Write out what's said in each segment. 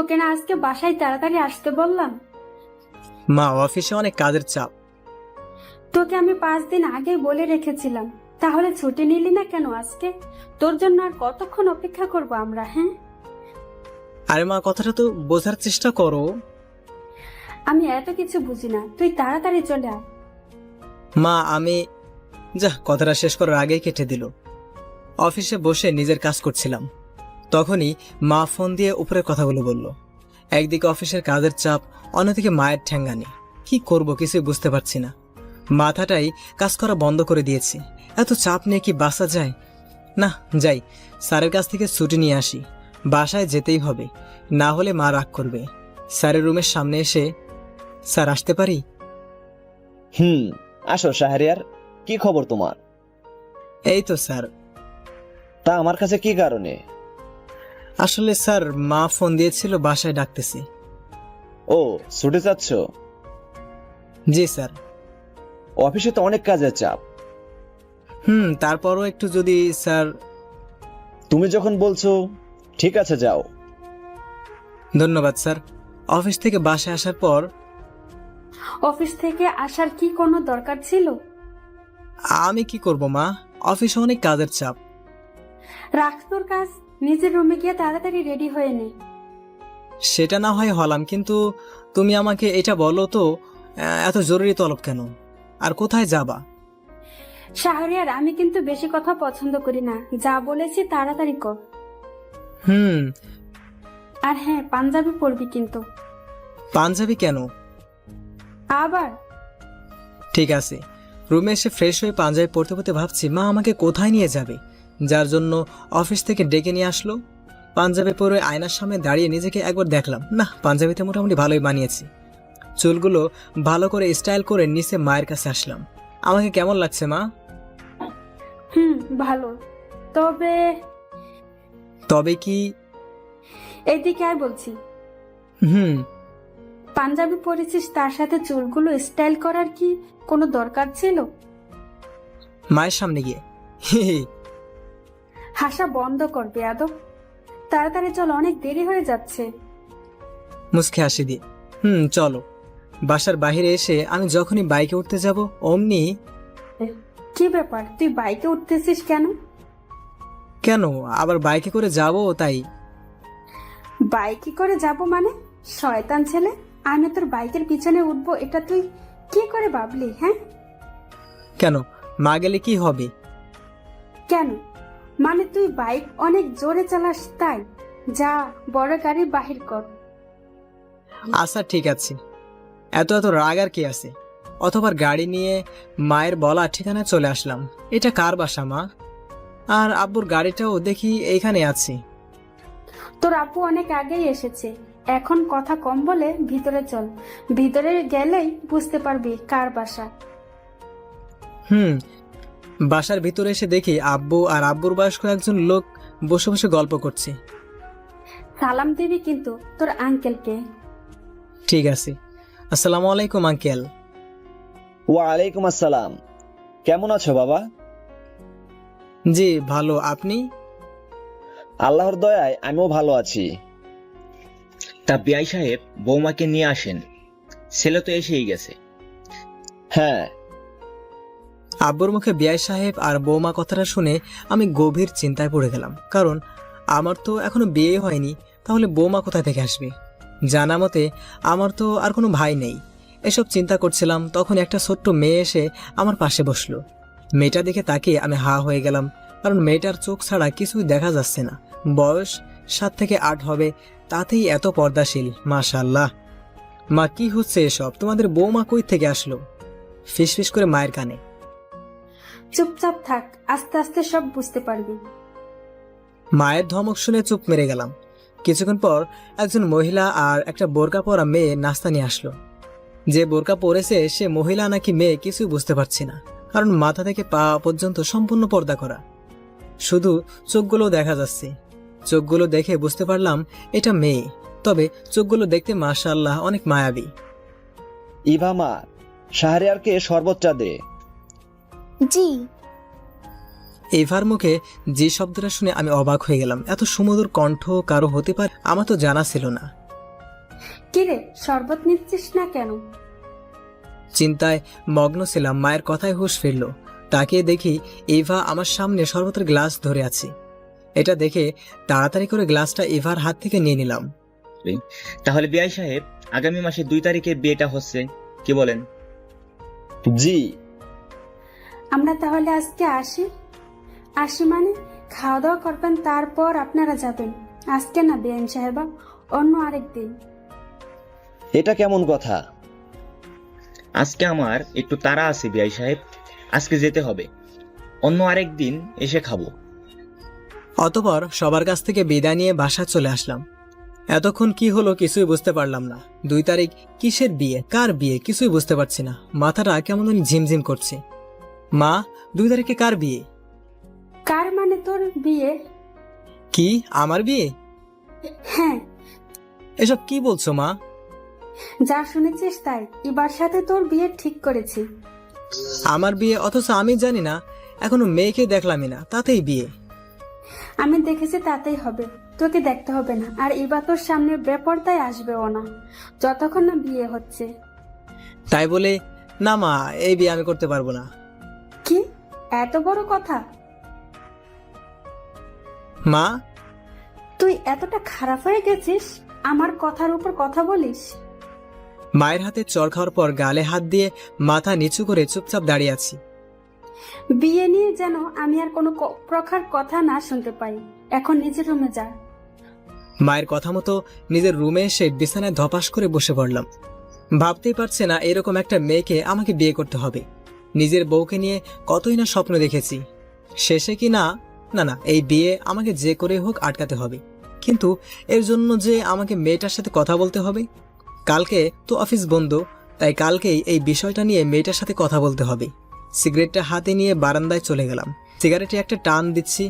তোকে না আজকে বাসায় তাড়াতাড়ি আসতে বললাম? মা, অফিসে অনেক কাজের চাপ। তোকে আমি 5 দিন আগেই বলে রেখেছিলাম, তাহলে ছুটি নিলি না কেন আজকে? তোর জন্য আর কতক্ষণ অপেক্ষা করব আমরা? হ্যাঁ, আরে মা, কথাটা তো বোঝার চেষ্টা করো। আমি এত কিছু বুঝি না, তুই তাড়াতাড়ি চলে আয়। মা, আমি কথাটা শেষ করার আগেই কেটে দিল। অফিসে বসে নিজের কাজ করছিলাম, তখনই মা ফোন দিয়ে উপরের কথাগুলো বলল। একদিকে অফিসের কাজের চাপ, অন্যদিকে মায়ের ঠ্যাঙ্গানি। কি করব কিছুই বুঝতে পারছি না। মাথাটাই কাজ করা বন্ধ করে দিয়েছি। এত চাপ নিয়ে কি বাসা যায়? না, যাই, স্যারের কাছ থেকে ছুটি নিয়ে আসি। বাসায় যেতেই হবে, না হলে মা রাগ করবে। স্যারের রুমের সামনে এসে, স্যার আসতে পারি? আসো শাহরিয়ার, কি খবর তোমার? এই তো স্যার। তা আমার কাছে কি কারণে? আসলে স্যার, মা ফোন দিয়েছিল, বাসায় ডাকতেছি। ও, ছুটে যাচ্ছ? জি স্যার। অফিসে তো অনেক কাজের চাপ। তারপরও একটু যদি স্যার। তুমি যখন বলছো, ঠিক আছে যাও। ধন্যবাদ স্যার। অফিস থেকে বাসায় আসার পর অফিস থেকে আসার কি কোনো দরকার ছিল? আমি কি করব মা, অফিসে অনেক কাজের চাপ। রাখ তোর কাজ, নিজের রুমে গিয়ে তাড়াতাড়ি রেডি হয়ে নে। সেটা না হয় হলাম, কিন্তু তুমি আমাকে এটা বলো তো, এত জরুরি তলব কেন? আর কোথায় যাবা? শাহরিয়ার, আমি কিন্তু বেশি কথা পছন্দ করি না, যা বলেছি তাড়াতাড়ি কর। হুম। আর হ্যাঁ, পাঞ্জাবি পরবি কিন্তু। পাঞ্জাবি কেন? আবার ঠিক আছে। রুমে এসে ফ্রেশ হয়ে পাঞ্জাবি পরতে পরতে ভাবছি মা আমাকে কোথায় নিয়ে যাবে, যার জন্য অফিস থেকে ডেকে নিয়ে আসলো। পাঞ্জাবি পরে আয়নার সামনে দাঁড়িয়ে নিজেকে একবার দেখলাম, না, পাঞ্জাবিতে মোটামুটি ভালোই বানিয়েছি। চুলগুলো ভালো করে স্টাইল করে নিচে মায়ের কাছে আসলাম। আমাকে কেমন লাগছে মা? ভালো। তবে তবে কি? এইদিকে আর বলছি, হুম। পাঞ্জাবি পরেছিস, তার সাথে চুলগুলো স্টাইল করার কি কোনো দরকার ছিল? মায়ের সামনে গিয়ে হাসা বন্ধ কর বেয়াদব। তাড়াতাড়ি চল, অনেক দেরি হয়ে যাচ্ছে। মুচকে হাসি দিয়ে চলো। বাসার বাইরে এসে আমি যখনই বাইকে উঠতে যাব অমনি। কি ব্যাপার, তুই বাইকে উঠতেছিস কেন? কেন, আবার বাইকে করে যাব তাই। বাইকে করে যাব মানে? শয়তান ছেলে, আমি তোর বাইকের পিছনে উঠবো এটা তুই কি করে ভাবলি? হ্যাঁ, কেন, মা গেলে কি হবে? কেন মানে তুই বাইক অনেক জোরে চালাস তাই? যা, বড় গাড়ি বাহির কর। আচ্ছা ঠিক আছে, এত এত রাগ আর কি আছে? অথবা গাড়ি নিয়ে মায়ের বলা ঠিকানায় চলে আসলাম। এটা কার বাসা মা? আর আব্বুর গাড়িটাও দেখি এইখানে আছে। তোর আপু অনেক আগেই এসেছে, এখন কথা কম বলে ভিতরে চল। ভিতরে গেলেই বুঝতে পারবি কার বাসা। বাসার ভিতরে এসে দেখি আব্বু আর আব্বুর বয়স্ক একজন লোক বসে বসে গল্প করছে। সালাম দিবি কিন্তু তোর আঙ্কেলকে। ঠিক আছে। আসসালামু আলাইকুম আঙ্কেল। ওয়ালাইকুম আসসালাম। কেমন আছো বাবা? জি ভালো, আপনি? আল্লাহর দয়ায় আমিও ভালো আছি। তা বিআই সাহেব, বৌমাকে নিয়ে আসেন, ছেলে তো এসেই গেছে। হ্যাঁ। আব্বুর মুখে বিআই সাহেব আর বৌমা কথাটা শুনে আমি গভীর চিন্তায় পড়ে গেলাম, কারণ আমার তো এখনো বিয়ে হয়নি, তাহলে বৌমা কোথা থেকে আসবে? জানা মতে আমার তো আর কোনো ভাই নেই। এসব চিন্তা করছিলাম, তখন একটা ছোট্ট মেয়ে এসে আমার পাশে বসলো। মেয়েটা দেখে তাকিয়ে আমি হা হয়ে গেলাম, কারণ মেয়েটার চোখ ছাড়া কিছুই দেখা যাচ্ছে না। বয়স 7 থেকে 8 হবে, তাতেই এত পর্দাশীল, মাশাআল্লাহ। মা, কি হচ্ছে এসব? তোমাদের বৌমা কই থেকে আসলো? ফিসফিস করে মায়ের কানে। চুপচাপ থাক, আস্তে আস্তে সব বুঝতে পারবি। মায়ের ধমক শুনে চুপ মেরে গেলাম। কিছুক্ষণ পর একজন মহিলা আর একটা বোরকা পরা মেয়ে নাস্তা নিয়ে আসলো। যে বোরকা পরেছে সে মহিলা নাকি মেয়ে কিছুই বুঝতে পারছি না, কারণ মাথা থেকে পা পর্যন্ত সম্পূর্ণ পর্দা করা, শুধু চোখগুলো দেখা যাচ্ছে। চোখগুলো দেখে বুঝতে পারলাম এটা মেয়ে, তবে চোখগুলো দেখতে মাশাআল্লাহ অনেক মায়াবী। ইভামা, শাহরিয়ারকে শরবতটা দে। জি। এভার মুখে যে শব্দটা শুনে আমি অবাক হয়ে গেলাম। এত সুমধুর কণ্ঠ কারো হতে পারে আমার তো জানা ছিল না। কিরে, শরবত নিচ্ছিস না কেন? চিন্তায় মগ্ন ছিলাম, মায়ের কথায় হুঁশ ফিরল। তাকিয়ে দেখি ইভা আমার সামনে শরবতের গ্লাস ধরে আছে। এটা দেখে তাড়াতাড়ি করে গ্লাসটা ইভার হাত থেকে নিয়ে নিলাম। তাহলে বিআই সাহেব, আগামী মাসে 2 তারিখে বিয়েটা হচ্ছে, কি বলেন? জি। আমরা তাহলে আজকে আসি? আসি মানে খাওয়া দাওয়া করবেন, তারপর আপনারা যাবেন। আজকে না বেআইন সাহেবা, অন্য আরেক দিন। এটা কেমন কথা? আজকে আমার একটু তাড়া আছে বিআই সাহেব, আজকে যেতে হবে, অন্য আরেক দিন এসে খাবো। অতঃপর সবার কাছ থেকে বিদায় নিয়ে বাসা চলে আসলাম। এতক্ষণ কি হলো কিছুই বুঝতে পারলাম না। 2 তারিখ কিসের বিয়ে, কার বিয়ে কিছুই বুঝতে পারছি না। মাথাটা কেমন জানি ঝিমঝিম করছে। মা, 2 তারিখে কার বিয়ে? কার মানে তোর বিয়ে? কি, আমার বিয়ে? হ্যাঁ, এসব কি বলছো মা? যা শুনেছিস তাই। এবার সাথে তোর বিয়ে ঠিক করেছি। আমার বিয়ে, অথচ আমি জানি না, এখনো মেয়েকে দেখলামই না, তাতেই বিয়ে? আমি দেখেছি তাতেই হবে, তোকে দেখতে হবে না। আর এবার তোর সামনে বেপরদায় আসবেও না যতক্ষণ না বিয়ে হচ্ছে। তাই বলে না মা, এই বিয়ে আমি করতে পারবো না। কি এত বড় কথা? মা, তুই এতটা খারাপ হয়ে গেছিস, আমার কথার উপর কথা বলিস? মায়ের হাতে চড় খাওয়ার পর গালে হাত দিয়ে মাথা নিচু করে চুপচাপ দাঁড়িয়ে আছি। বিয়ে নিয়ে যেন আমি আর কোনো প্রকার কথা না শুনতে পাই। এখন নিজের রুমে যা। মায়ের কথা মতো নিজের রুমে এসে বিছানায় ধপাস করে বসে পড়লাম। ভাবতেই পারছে না এরকম একটা মেয়েকে আমাকে বিয়ে করতে হবে। নিজের বউকে নিয়ে কতই না স্বপ্ন দেখেছি। শেষে কি না, না না, এই বিয়ে আমাকে যে করে হোক আটকাতে হবে। কিন্তু এর জন্য যে আমাকে মেয়েটার সাথে কথা বলতে হবে। কালকে তো অফিস বন্ধ, তাই কালকেই এই বিষয়টা নিয়ে মেয়েটার সাথে কথা বলতে হবে। সিগারেটটা হাতে নিয়ে বারান্দায় চলে গেলাম। সিগারেটে একটা টান দিচ্ছি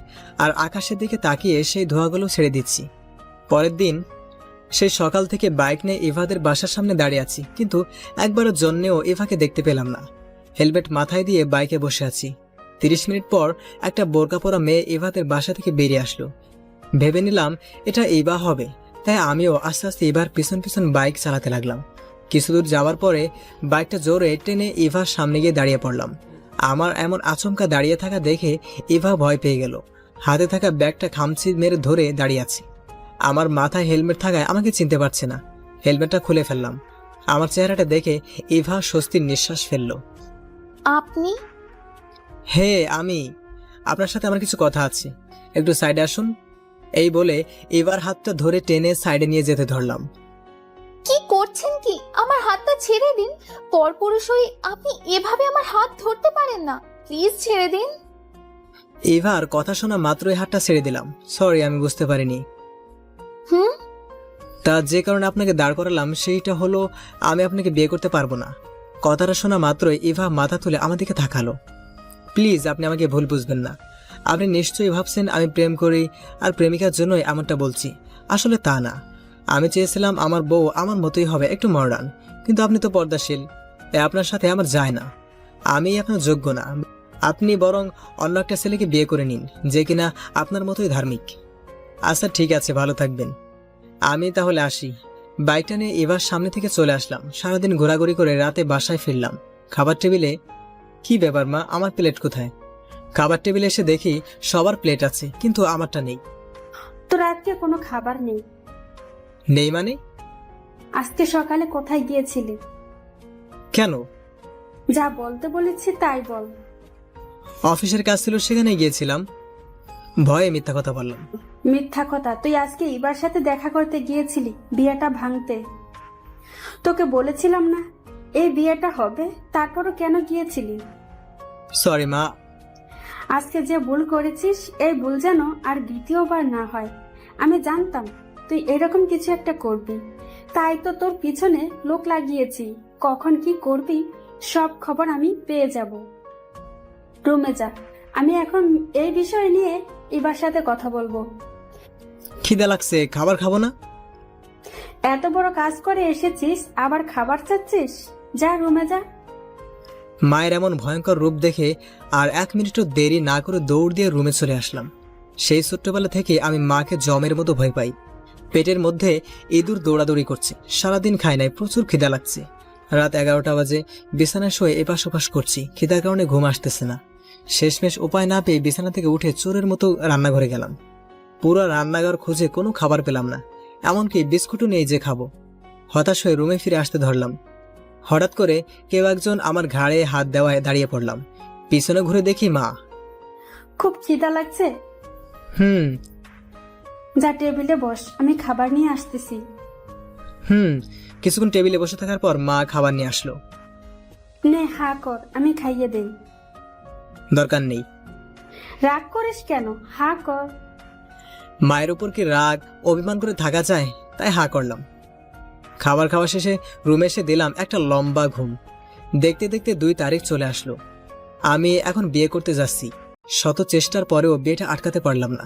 আর আকাশের দিকে তাকিয়ে সেই ধোঁয়াগুলো ছেড়ে দিচ্ছি। পরের দিন সেই সকাল থেকে বাইক নিয়ে ইভাদের বাসার সামনে দাঁড়িয়ে আছি, কিন্তু একবারের জন্যেও ইভাকে দেখতে পেলাম না। হেলমেট মাথায় দিয়ে বাইকে বসে আছি। 30 মিনিট পর একটা বোরকা পরা মেয়ে ইভাদের বাসা থেকে বেরিয়ে আসলো। ভেবে নিলাম এটা ইভা হবে, তাই আমিও আস্তে আস্তে ইভার পিছন পিছন বাইক চালাতে লাগলাম। কিছু দূর যাওয়ার পরে বাইকটা জোরে টেনে ইভার সামনে গিয়ে দাঁড়িয়ে পড়লাম। আমার এমন আচমকা দাঁড়িয়ে থাকা দেখে ইভা ভয় পেয়ে গেল। হাতে থাকা ব্যাগটা খামচি মেরে ধরে দাঁড়িয়ে আছে। আমার মাথায় হেলমেট থাকায় আমাকে চিনতে পারছে না। হেলমেটটা খুলে ফেললাম। আমার চেহারাটা দেখে ইভা স্বস্তির নিঃশ্বাস ফেলল। আপনি? হে, আমি। আপনার সাথে আমার কিছু কথা আছে, একটু সাইডে আসুন। এই বলে ইভার হাতটা ধরে টেনে সাইডে নিয়ে যেতে ধরলাম। কি করছেন কি? আমার হাতটা ছেড়ে দিন। পরপুরুষ হয়ে আপনি এভাবে আমার হাত ধরতে পারেন না, প্লিজ ছেড়ে দিন। ইভার কথা শোনা মাত্রই হাতটা ছেড়ে দিলাম। সরি, আমি বুঝতে পারিনি। হুম? তা যে কারণে আপনাকে দাঁড় করালাম সেইটা হলো আমি আপনাকে বিয়ে করতে পারবো না। কথাটা শোনা মাত্রই ইভা মাথা তুলে আমার দিকে তাকালো। প্লিজ, আপনি আমাকে ভুল বুঝবেন না। আপনি নিশ্চয়ই ভাবছেন আমি প্রেম করি আর প্রেমিকার জন্যই এমনটা বলছি। আসলে তা না। আমি চেয়েছিলাম আমার বউ আমার মতোই হবে, একটু মডার্ন। কিন্তু আপনি তো পর্দাশীল, তাই আপনার সাথে আমার যায় না। আমি আপনার যোগ্য না। আপনি বরং অন্য একটা ছেলেকে বিয়ে করে নিন, যে কিনা আপনার মতোই ধার্মিক। আচ্ছা ঠিক আছে, ভালো থাকবেন। আমি তাহলে আসি। বাইকটা নিয়ে এবার সামনে থেকে চলে আসলাম। সারাদিন ঘোরাঘুরি করে রাতে বাসায় ফিরলাম। খাবার টেবিলে কি ব্যাপার মা, আমার প্লেট কোথায়? খাবার টেবিলে এসে দেখি সবার প্লেট আছে, কিন্তু আমারটা নেই। তোর আজকে কোনো খাবার নেই? নেই মানে? আজকে সকালে কোথায় গিয়েছিলি? কেন? যা বলতে বলেছি তাই বল। অফিসের কাজ ছিল, সেখানে গিয়েছিলাম। ভয়ে মিথ্যা কথা বললাম। মিথ্যা কথা? তুই আজকে ইবার সাথে দেখা করতে গিয়েছিলি বিয়েটা ভাঙতে। তোকে বলেছিলাম না এই বিয়েটা হবে, তারপরও কেন গিয়েছিলি? সরি মা। আজকে যে ভুল করেছিস, এই ভুল যেন আর দ্বিতীয়বার না হয়। আমি জানতাম তুই এরকম কিছু একটা করবি, তাই তো তোর পিছনে লোক লাগিয়েছি। কখন কি করবি সব খবর আমি পেয়ে যাব। রুমে যা, আমি এখন এই বিষয় নিয়ে ইবার সাথে কথা বলবো। খিদে লাগছে, খাবার খাবো না? এত বড় কাজ করে এসেছিস, আবার খাবার চাচ্ছিস? যা রুমে যা। মায়ের এমন ভয়ঙ্কর রূপ দেখে আর 1 মিনিটও দেরি না করে দৌড় দিয়ে রুমে চলে আসলাম। সেই ছোট্টবেলা থেকে আমি মাকে জমের মতো ভয় পাই। পেটের মধ্যে ইঁদুর দৌড়াদৌড়ি করছে। সারাদিন খাই নাই, প্রচুর খিদা লাগছে। রাত 11টা বাজে, বিছানায় শুয়ে এপাশ ওপাশ করছি, খিদার কারণে ঘুম আসতেছে না। শেষমেশ উপায় না পেয়ে বিছানা থেকে উঠে চোরের মতো রান্নাঘরে গেলাম। পুরো রান্নাঘর খুঁজে কোনো খাবার পেলাম না, এমনকি বিস্কুটও নেই যে খাবো। হতাশ হয়ে রুমে ফিরে আসতে ধরলাম। হঠাৎ করে কেউ একজন আমার ঘাড়ে হাত দেওয়ায় দাঁড়িয়ে পড়লাম। পিছনে ঘুরে দেখি মা। খুব খিদা লাগছে? হুম। যা টেবিলে বস, আমি খাবার নিয়ে আসতেছি। কিছুক্ষণ টেবিলে বসে থাকার পর মা খাবার নিয়ে আসলো। নে হা কর, আমি খাইয়ে দেই। দরকার নেই। রাগ করিস কেন? হা কর। মায়ের উপর কি রাগ অভিমান করে থাকা যায়? তাই হা করলাম। খাবার খাওয়া শেষে রুমে এসে দিলাম একটা লম্বা ঘুম। দেখতে দেখতে 2 তারিখ চলে আসলো। আমি এখন বিয়ে করতে যাচ্ছি। শত চেষ্টার পরেও বিয়েটা আটকাতে পারলাম না।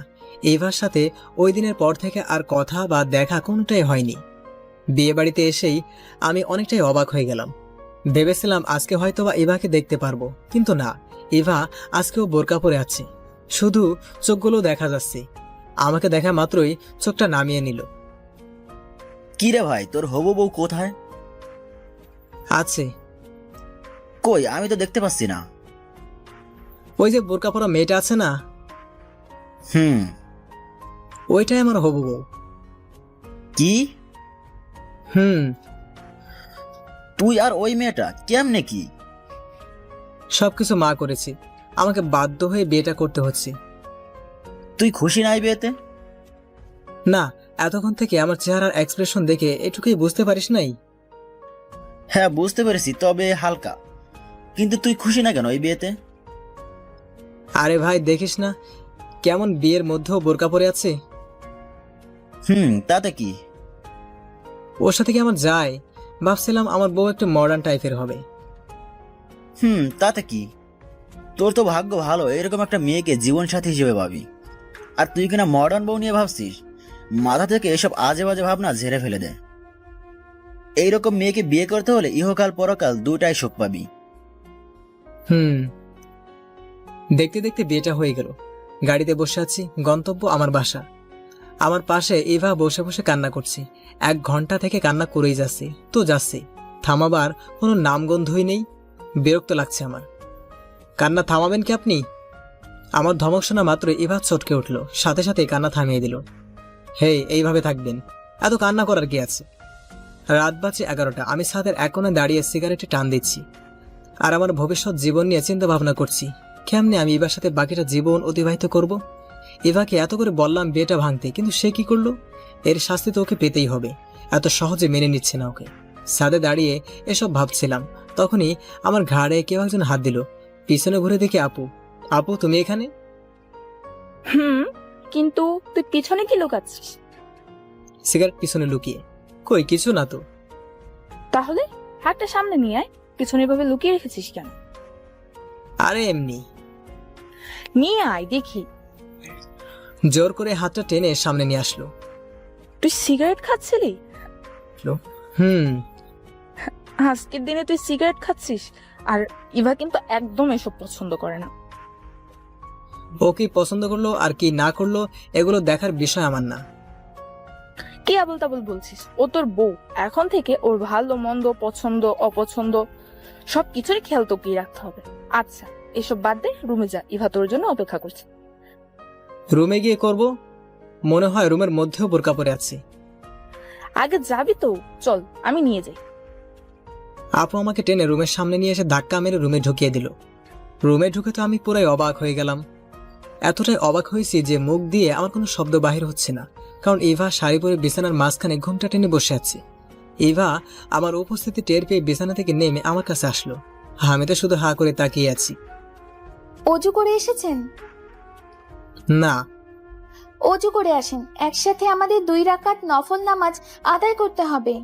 ইভার সাথে ওই দিনের পর থেকে আর কথা বা দেখা কোনটাই হয়নি। বিয়ে বাড়িতে এসেই আমি অনেকটাই অবাক হয়ে গেলাম। ভেবেছিলাম আজকে হয়তো বা ইভাকে দেখতে পারবো, কিন্তু না, ইভা আজকেও বোরকা পরে আছে। শুধু চোখগুলো দেখা যাচ্ছে। আমাকে দেখা মাত্রই চোখটা নামিয়ে নিল। কি রে ভাই, তোর হবু বউ কোথায়? আছে। কই, আমি তো দেখতে পাচ্ছি না। ওই যে বোরকা পরা মেয়েটা আছে না, ওইটাই আমার হবু বউ। কি? তুই আর ওই মেয়েটা কেমনে কি? সবকিছু মা করেছি, আমাকে বাধ্য হয়ে বিয়েটা করতে হচ্ছে। তুই খুশি নাই বিয়েতে? না, এতক্ষণ থেকে আমার চেহারার এক্সপ্রেশন দেখে এটুকুই বুঝতে পারিস নাই? হ্যাঁ বুঝতে পেরেছি, তবে হালকা। কিন্তু তুই খুশি না কেন এই বিয়েতে? আরে ভাই, দেখিস না কেমন বিয়ের মধ্যেও বোরকা পরে আছে। তাতে কি? ওর সাথে কি আমার যায়? ভাবছিলাম আমার বউ একটু মডার্ন টাইপের হবে। তাতে কি? তোর তো ভাগ্য ভালো, এরকম একটা মেয়েকে জীবন সাথী হিসেবে ভাবি। আর তুই কিনা মডার্ন বউ নিয়ে ভাবছিস? মাথা থেকে এসব আজে বাজে ভাবনা ঝেড়ে ফেলে দে। এইরকম মেয়েকে বিয়ে করতে হলে ইহকাল পরকাল দুটাই সুখ পাবি। দেখতে দেখতে বিয়েটা হয়ে গেল। গাড়িতে বসে আছি, গন্তব্য আমার বাসা। আমার পাশে ইভা বসে বসে কান্না করছে। 1 ঘন্টা থেকে কান্না করেই যাচ্ছে তো যাচ্ছে, থামাবার কোনো নামগন্ধই নেই। বিরক্ত লাগছে আমার। কান্না থামাবেন কি আপনি? আমার ধমক শোনা মাত্র ইভা চটকে উঠল, সাথে সাথে কান্না থামিয়ে দিল। হে, এইভাবে থাকবেন? এত কান্না করার কি আছে? রাত বাজে 11টা। আমি ছাদের এক কোণে দাঁড়িয়ে সিগারেটে টান দিচ্ছি আর আমার ভবিষ্যৎ জীবন নিয়ে চিন্তা ভাবনা করছি। কেমনে আমি ইভার সাথে বাকিটা জীবন অতিবাহিত করব? ইভাকে এত করে বললাম বিয়েটা ভাঙতে, কিন্তু সে কি করলো? এর শাস্তি তো ওকে পেতেই হবে। এত সহজে মেনে নিচ্ছে না ওকে। ছাদে দাঁড়িয়ে এসব ভাবছিলাম, তখনই আমার ঘাড়ে কেউ একজন হাত দিল। পিছনে ঘুরে দেখি আপু। আপু, তুমি এখানে? কিন্তু তুই পিছনে কি লুকাচ্ছিস? সিগারেট পিছনে লুকিয়ে? কই, কিছু না তো। তাহলে হাতটা সামনে নিয়ে আয়, পিছনে ভাবে লুকিয়ে রেখেছিস কেন? আরে এমনি। নিয়ে আয় দেখি। জোর করে হাতটা টেনে সামনে নিয়ে আসলো। তুই সিগারেট খাচ্ছিলি? আজকের দিনে তুই সিগারেট খাচ্ছিস? আর ইভা কিন্তু একদম এসব পছন্দ করে না। ও কি পছন্দ করলো আর কি না করলো এগুলো দেখার বিষয় আমার না। কি আবল তাবল বলছিস? ও তোর বউ, এখন থেকে ওর ভালো মন্দ, পছন্দ অপছন্দ সবকিছুরই খেয়াল তোকেই রাখতে হবে। আচ্ছা, এসব বাদ দে, রুমে যা, ইভা তোর জন্য অপেক্ষা করছে। রুমে গিয়ে করব? মনে হয় রুমের মধ্যেও বোরকা পরে আছে। আগে যাবি তো? চল, আমি নিয়ে যাই। আপু আমাকে টেনে রুমের সামনে নিয়ে এসে ধাক্কা মেরে রুমে ঢুকিয়ে দিল। রুমে ঢুকে তো আমি পুরাই অবাক হয়ে গেলাম। এতটাই অবাক হয়েছি যে মুখ দিয়ে আমার কোনো শব্দ বাহির হচ্ছে না, কারণ ইভা শাড়ি পরে বিছানার মাঝখানে ঘুমটা টেনে বসে আছে। ইভা আমার উপস্থিতি টের পেয়ে বিছানা থেকে নেমে আমার কাছে আসলো। আমি তো শুধু হা করে তাকিয়ে আছি। অজু করে এসেছেন? না। অজু করে আসেন, একসাথে আমাদের 2 রাকাত নফল নামাজ আদায় করতে হবে।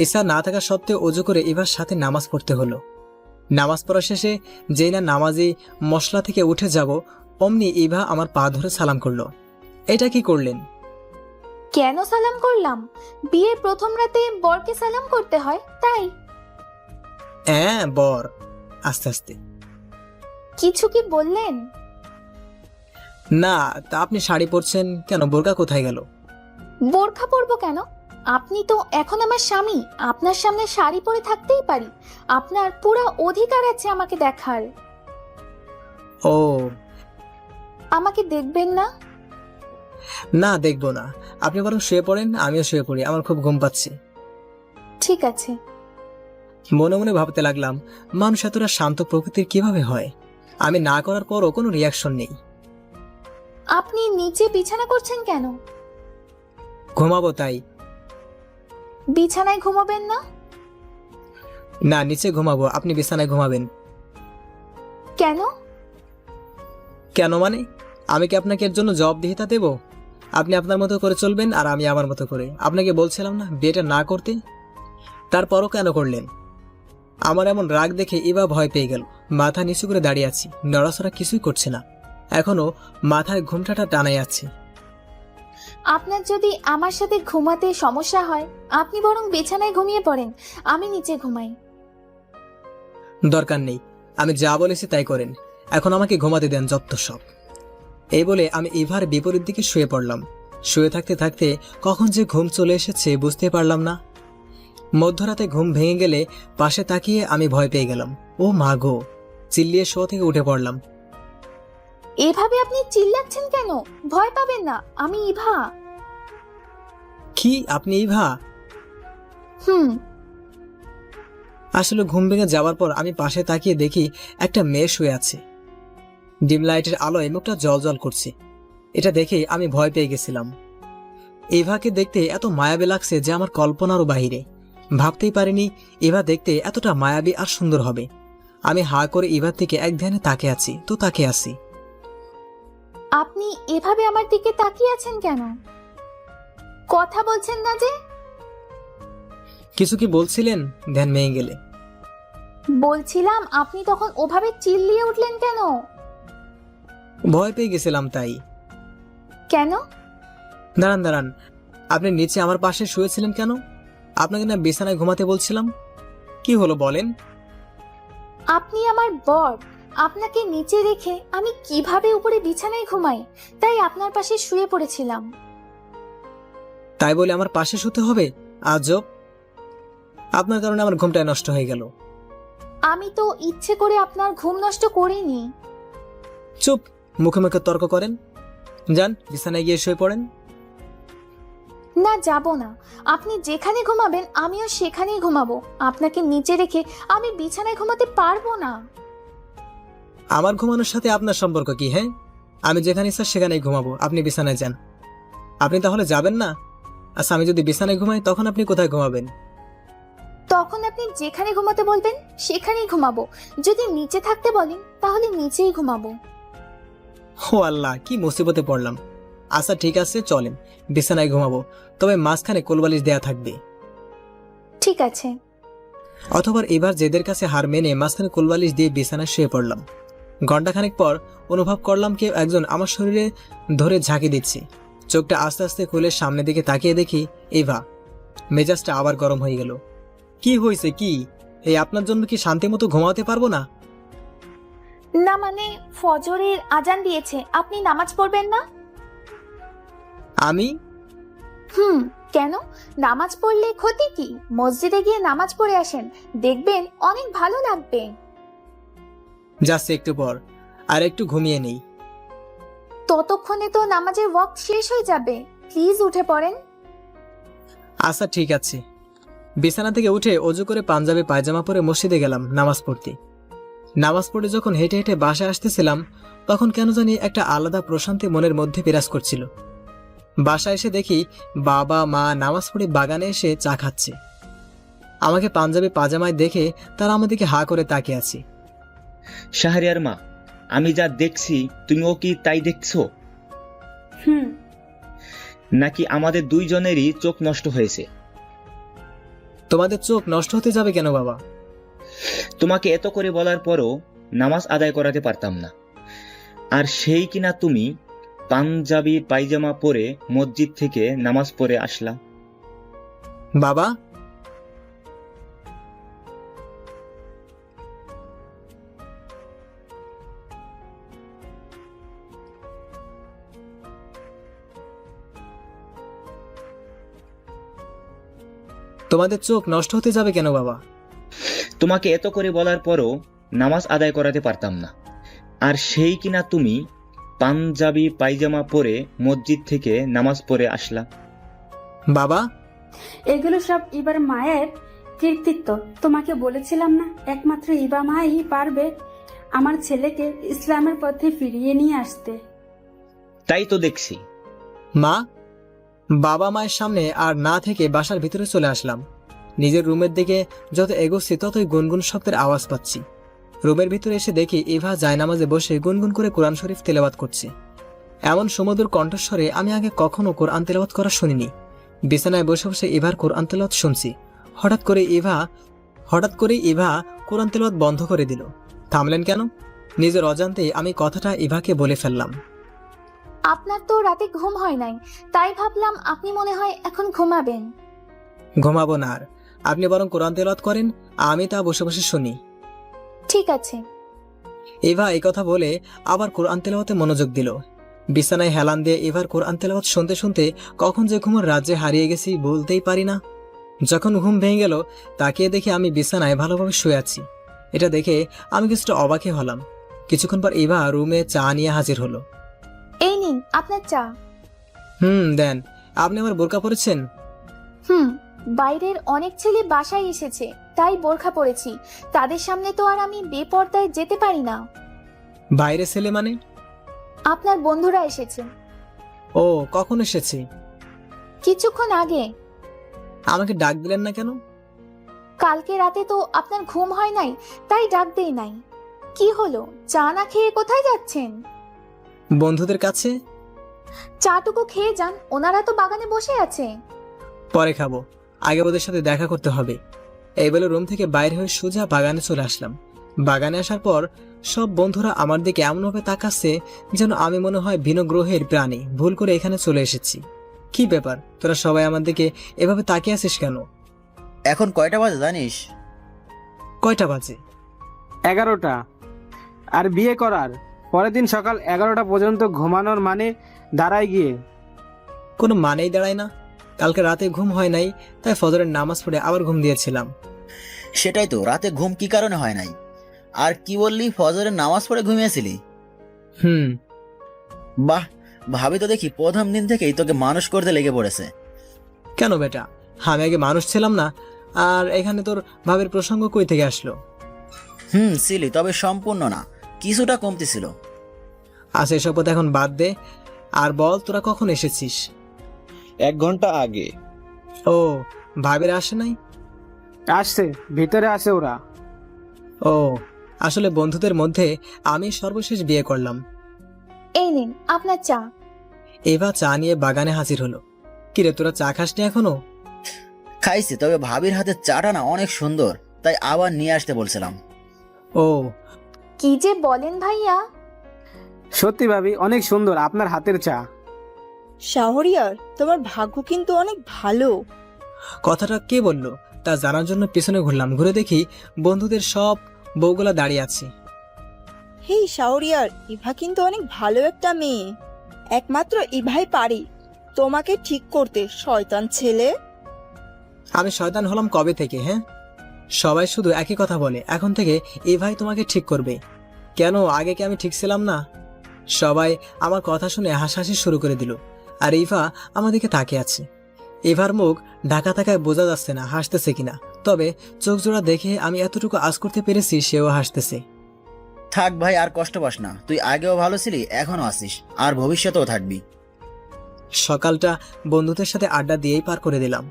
এসা না থাকা সত্ত্বেও অজু করে ইভার সাথে নামাজ পড়তে হলো। নামাজ পড়া শেষে যেই না নামাজি মশলা থেকে উঠে যাব, অমনি ইভা আমার পা ধরে সালাম করলো। এটা কি করলেন? কেন সালাম করলাম? বিয়ের প্রথম রাতে বরকে সালাম করতে হয়, তাই। বর। আস্তে আস্তে। কিছু কি বললেন? না, তা আপনি শাড়ি পরছেন কেন? বোরকা কোথায় গেল? বোরখা পরবো কেন? আপনি তো এখন আমার স্বামী, আপনার সামনে শাড়ি পরে থাকতেই পারি। আপনার পুরো অধিকার আছে আমাকে দেখার। ও আমাকে দেখবেন না? না, দেখবো না। আপনি বরং শুয়ে পড়েন, আমিও শুয়ে পড়ি, আমার খুব ঘুম পাচ্ছে। ঠিক আছে। মনে মনে ভাবতে লাগলাম, মানুষ এতটা শান্ত প্রকৃতির কিভাবে হয়? আমি না করার পরও কোনো রিয়াকশন নেই। আপনি নিচে বিছানা করছেন কেন? ঘুমাবো তাই। বিছানায় ঘুমাবেন না? না, নিচে ঘুমাবো, আপনি বিছানায় ঘুমাবেন। কেন? কেন মানে? আমি কি আপনাকে এর জন্য জবাবদিহিতা দেব? আপনি আপনার মতো করে চলবেন আর আমি আমার মতো করে। আপনাকে বলছিলাম না বিয়েটা না করতে? তারপরও কেন করলেন? আমার এমন রাগ দেখে ইভা ভয় পেয়ে গেল। মাথা নিচু করে দাঁড়িয়ে আছি, নড়াচড়া কিছুই করছে না। এখনো মাথায় ঘুমটাটা টানাই আছে। আপনার যদি আমার সাথে ঘুমাতে সমস্যা হয়, আপনি বরং বিছানায় ঘুমিয়ে পড়েন, আমি নিচে ঘুমাই। দরকার নেই, আমি যা বলেছি তাই করেন। এখন আমাকে ঘুমাতে দেন যত সব। এই বলে আমি ইভার বিপরীত দিকে শুয়ে পড়লাম। শুয়ে থাকতে থাকতে কখন যে ঘুম চলে এসেছে বুঝতে পারলাম না। মধ্যরাতে ঘুম ভেঙে গেলে পাশে তাকিয়ে আমি ভয় পেয়ে গেলাম। ও মা গো! চিল্লিয়ে শোয়া থেকে উঠে পড়লাম। এভাবে আপনি চিল্লাচ্ছেন কেন? ভয় পাবেন না, আমি ইভা। কি, আপনি ইভা? হুম। আসলে ঘুম ভেঙে যাওয়ার পর আমি পাশে তাকিয়ে দেখি একটা মেয়ে শুয়ে আছে। ডিম লাইটের আলোয় মুখটা জল করছে। এটা দেখে আমি ভয় পেয়ে গেছিলাম। ইভাকে দেখতে এত মায়াবী লাগছে যে আমার কল্পনারও বাহিরে। ভাবতেই পারিনি ইভা দেখতে এতটা মায়াবী আর সুন্দর হবে। আমি হা করে ইভার দিকে এক ধ্যানে তাকিয়ে আছি। আপনি এভাবে আমার দিকে তাকিয়ে আছেন কেন? কথা বলছেন না যে? কিছু কি বলছিলেন? ধ্যান ভেঙে গেলে। বলছিলাম, আপনি তখন ওভাবে চিল্লিয়ে উঠলেন কেন? ভয় পেয়ে গেছিলাম তাই। কেন? দাঁড়ান, আপনি নিচে আমার পাশে শুয়েছিলেন কেন? আপনাকে না বিছানায় ঘুমাতে বলছিলাম। কি হলো বলেন? আপনি আমার বর, আপনাকে নিচে রেখে আমি কিভাবে উপরে বিছানায় ঘুমাই, তাই আপনার পাশে শুয়ে পড়েছিলাম। তাই বলে আমার পাশে শুতে হবে? আজব! আপনার কারণে আমার ঘুমটাই নষ্ট হয়ে গেল। আমি তো ইচ্ছে করে আপনার ঘুম নষ্ট করিনি। চুপ! মুখে মুখে তর্ক করেন। যান, বিছানায় গিয়ে শুয়ে পড়েন। না, যাব না। আপনি যেখানে ঘুমাবেন আমিও সেখানেই ঘুমাবো। আপনাকে নিচে রেখে আমি বিছানায় ঘুমাতে পারবো না। আমার ঘুমানোর সাথে আপনার সম্পর্ক কি? হ্যাঁ, আমি যেখানে ইচ্ছা সেখানেই ঘুমাবো, আপনি বিছানায় যান। আপনি তাহলে যাবেন না? আচ্ছা, আমি যদি বিছানায় ঘুমাই তখন আপনি কোথায় ঘুমাবেন? তখন আপনি যেখানে ঘুমাতে বলবেন সেখানেই ঘুমাবো। যদি নিচে থাকতে বলেন তাহলে নিচেই ঘুমাবো। ও আল্লাহ, কি মুসিবতে পড়লাম। আচ্ছা ঠিক আছে, চলেন বিছানায় ঘুমাবো, তবে মাঝখানে কোলবালিশ দেয়া থাকবে। ঠিক আছে। অথবা এবার জেদের কাছে হার মেনে মাঝখানে কোলবালিশ দিয়ে বিছানায় শুয়ে পড়লাম। ঘণ্টাখানেক পর অনুভব করলাম কেউ একজন আমার শরীরে ধরে ঝাঁকি দিচ্ছে। চোখটা আস্তে আস্তে খুলে সামনের দিকে তাকিয়ে দেখি ইভা। মেজাজটা আবার গরম হয়ে গেল। কি হয়েছে কি? এই আপনার জন্য কি শান্তি মতো ঘুমাতে পারবো না? না মানে, ফজরের আজান দিয়েছে, আপনি নামাজ পড়বেন না? আমি? কেন? নামাজ পড়লে ক্ষতি কি? মসজিদে গিয়ে নামাজ পড়ে আসেন, দেখবেন অনেক ভালো লাগবে। যাচ্ছে একটু পর, আর একটু ঘুমিয়ে নেই। ততক্ষণে তো নামাজের ওয়াক্ত শেষ হয়ে যাবে, প্লিজ উঠে পড়েন। আচ্ছা ঠিক আছে। বিছানা থেকে উঠে অজু করে পাঞ্জাবি পায়জামা পরে মসজিদে গেলাম নামাজ পড়তে। নামাজ পড়ে যখন হেঁটে হেঁটে বাসায় আসতেছিলাম তখন কেন জানি একটা আলাদা প্রশান্তি মনের মধ্যে বিরাজ করছিল। বাসায় এসে দেখি বাবা মা নামাজ পড়ে বাগানে এসে চা খাচ্ছে। আমাকে পাঞ্জাবি পাজামায় দেখে তারা আমাদেরকে হা করে তাকিয়ে আছে। শাহরিয়ার মা, আমি যা দেখছি তুমিও কি তাই দেখছো? নাকি আমাদের দুইজনেরই চোখ নষ্ট হয়েছে? তোমাদের চোখ নষ্ট হতে যাবে কেন বাবা? তোমাকে এত করে বলার পরও নামাজ আদায় করাতে পারতাম না, আর সেই কিনা তুমি পাঞ্জাবি পায়জামা পরে মসজিদ থেকে নামাজ পড়ে আসলা। বাবা, তোমাদের চোখ নষ্ট হতে যাবে কেন বাবা? তোমাকে এত করে বলার পরও নামাজ আদায় করাতে পারতাম না। আর সেই কিনা তুমি পাঞ্জাবি পায়জামা পরে মসজিদ থেকে নামাজ পড়ে আসলা। বাবা, এগুলো সব ইবার মায়ের কৃতিত্ব। তোমাকে বলেছিলাম না, একমাত্র ইবা মাই পারবে আমার ছেলেকে ইসলামের পথে ফিরিয়ে নিয়ে আসতে। তাই তো দেখছি। মা, বাবা মায়ের সামনে আর না থেকে বাসার ভিতরে চলে আসলাম। নিজের রুমের দিকে যত এগোচ্ছি ততই গুনগুন শব্দের আওয়াজ পাচ্ছি। রুমের ভিতরে এসে দেখি ইভা জায়নামাজে বসে গুনগুন করে কোরআন শরীফ তেলাওয়াত করছে। এমন সুমধুর কণ্ঠস্বরে আমি আগে কখনো কোরআন তেলাওয়াত করা শুনিনি। বিছানায় বসে বসে ইভার কোরআন তেলাওয়াত শুনছি। হঠাৎ করে ইভা কোরআন তেলাওয়াত বন্ধ করে দিল। থামলেন কেন? নিজের অজান্তেই আমি কথাটা ইভাকে বলে ফেললাম। আপনার তো রাতে ঘুম হয় নাই, তাই ভাবলাম আপনি মনে হয় এখন ঘুমাবেন। ঘুমাবো না আর, আপনি বরং কোরআন তেলাওয়াত করেন, আমি তা বসে বসে শুনি। ঠিক আছে। ইভা এই কথা বলে আবার কোরআন তেলাওয়াতে মনোযোগ দিল। বিছানায় হেলান দিয়ে ইভার কোরআন তেলাওয়াত শুনতে শুনতে কখন যে ঘুমের রাজ্যে হারিয়ে গেছি বলতেই পারি না। যখন ঘুম ভেঙে গেল তাকিয়ে দেখে আমি বিছানায় ভালোভাবে শুয়ে আছি। এটা দেখে আমি কিছুটা অবাকই হলাম। কিছুক্ষণ পর ইভা রুমে চা নিয়ে হাজির হলো। এই নিন আপনার চা। দেন। আপনি আমার বোরকা পরেছেন? বাইরের অনেক ছেলে বাসায় এসেছে, তাই বোরখা পরেছি। তাদের সামনে তো আর আমি বেপর্দায় যেতে পারি না। বাইরে ছেলে মানে? আপনার বন্ধুরা এসেছে। ও, কখন এসেছে? কিছুক্ষণ আগে। আমাকে ডাক দিলেন না কেন? কালকে রাতে তো আপনার ঘুম হয় নাই, তাই ডাক দেই নাই। কি হলো, চা না খেয়ে কোথায় যাচ্ছেন? বন্ধুদের কাছে। চাটুকু খেয়ে যান, ওনারা তো বাগানে বসে আছে। পরে খাবো, আগে ওদের সাথে দেখা করতে হবে। এই বলে রুম থেকে বাইরে হয়ে সোজা বাগানে চলে আসলাম। বাগানে আসার পর সব বন্ধুরা আমার দিকে এমনভাবে তাকাচ্ছে যেন আমি মনে হয় ভিন্ন গ্রহের প্রাণী, ভুল করে এখানে চলে এসেছি। কি ব্যাপার, তোরা সবাই আমার দিকে এভাবে তাকিয়ে আছিস কেন? এখন কয়টা বাজে জানিস? কয়টা বাজে? 11টা। আর বিয়ে করার পরের দিন সকাল 11টা পর্যন্ত ঘুমানোর মানে দাঁড়ায় গিয়ে? কোনো মানেই দাঁড়ায় না। কালকে রাতে ঘুম হয় নাই, তাই ফজরের নামাজ পড়ে আবার ঘুম দিয়েছিলাম। সেটাই তো, রাতে ঘুম কি কারণে হয় নাই? আর কি বললি, ফজরের নামাজ পড়ে ঘুমিয়েছিলি? বাহ, ভাবি তো দেখি প্রথম দিন থেকেই তোকে মানুষ করতে লেগে পড়েছে। কেন বেটা, আমি আগে মানুষ ছিলাম না? আর এখানে তোর ভাবের প্রসঙ্গ কই থেকে আসলো? ছিলি, তবে সম্পূর্ণ না, কিছুটা কমতি ছিল। আচ্ছা, এসব কথা এখন বাদ দে, আর বল তোরা কখন এসেছিস? 1 ঘন্টা আগে। ও, ভাবের আসে নাই? আসছে, ভিতরে আসে ওরা। ও, আসলে বন্ধুদের মধ্যে আমি সর্বশেষ বিয়ে করলাম। এই নিন আপনার চা। এবার চা নিয়ে বাগানে হাজির হলো। কিরে, তোরা চা খাসনি এখনো? খাইছি, তবে ভাবির হাতের চাটা না অনেক সুন্দর, তাই আবার নিয়ে আসতে বলছিলাম। ও, কি যে বলেন ভাইয়া। সত্যি ভাবি, অনেক সুন্দর আপনার হাতের চা। শাহরিয়ার, তোমার ভাগ্য কিন্তু অনেক ভালো। কথাটা কে বললো তা জানার জন্য পিছনে ঘুরলাম। ঘুরে দেখি বন্ধুদের সব বউগুলা দাঁড়িয়ে আছে। হেই শাহরিয়ার, ইভা কিন্তু অনেক ভালো একটা মেয়ে। একমাত্র ইভাই পারি তোমাকে ঠিক করতে, শয়তান ছেলে। আমি শয়তান হলাম কবে থেকে? সবাই শুধু একই কথা বলে, এখন থেকে এই ভাই তোমাকে ঠিক করবে। কেন, আগে কি আমি ঠিক ছিলাম না? সবাই আমার কথা শুনে হাসাহাসি শুরু করে দিল। আর ইভা আমাদেরকে তাকিয়ে আছে। ইভার মুখ ঢাকা থাকায় বোঝা যাচ্ছে না হাসতেছে কিনা, তবে চোখ জোড়া দেখে আমি এতটুকু আজ করতে পেরেছি সেও হাসতেছে। থাক ভাই, আর কষ্ট পাস না, তুই আগেও ভালো ছিলি, এখনো আছিস, আর ভবিষ্যতেও থাকবি। সকালটা বন্ধুদের সাথে আড্ডা দিয়েই পার করে দিলাম।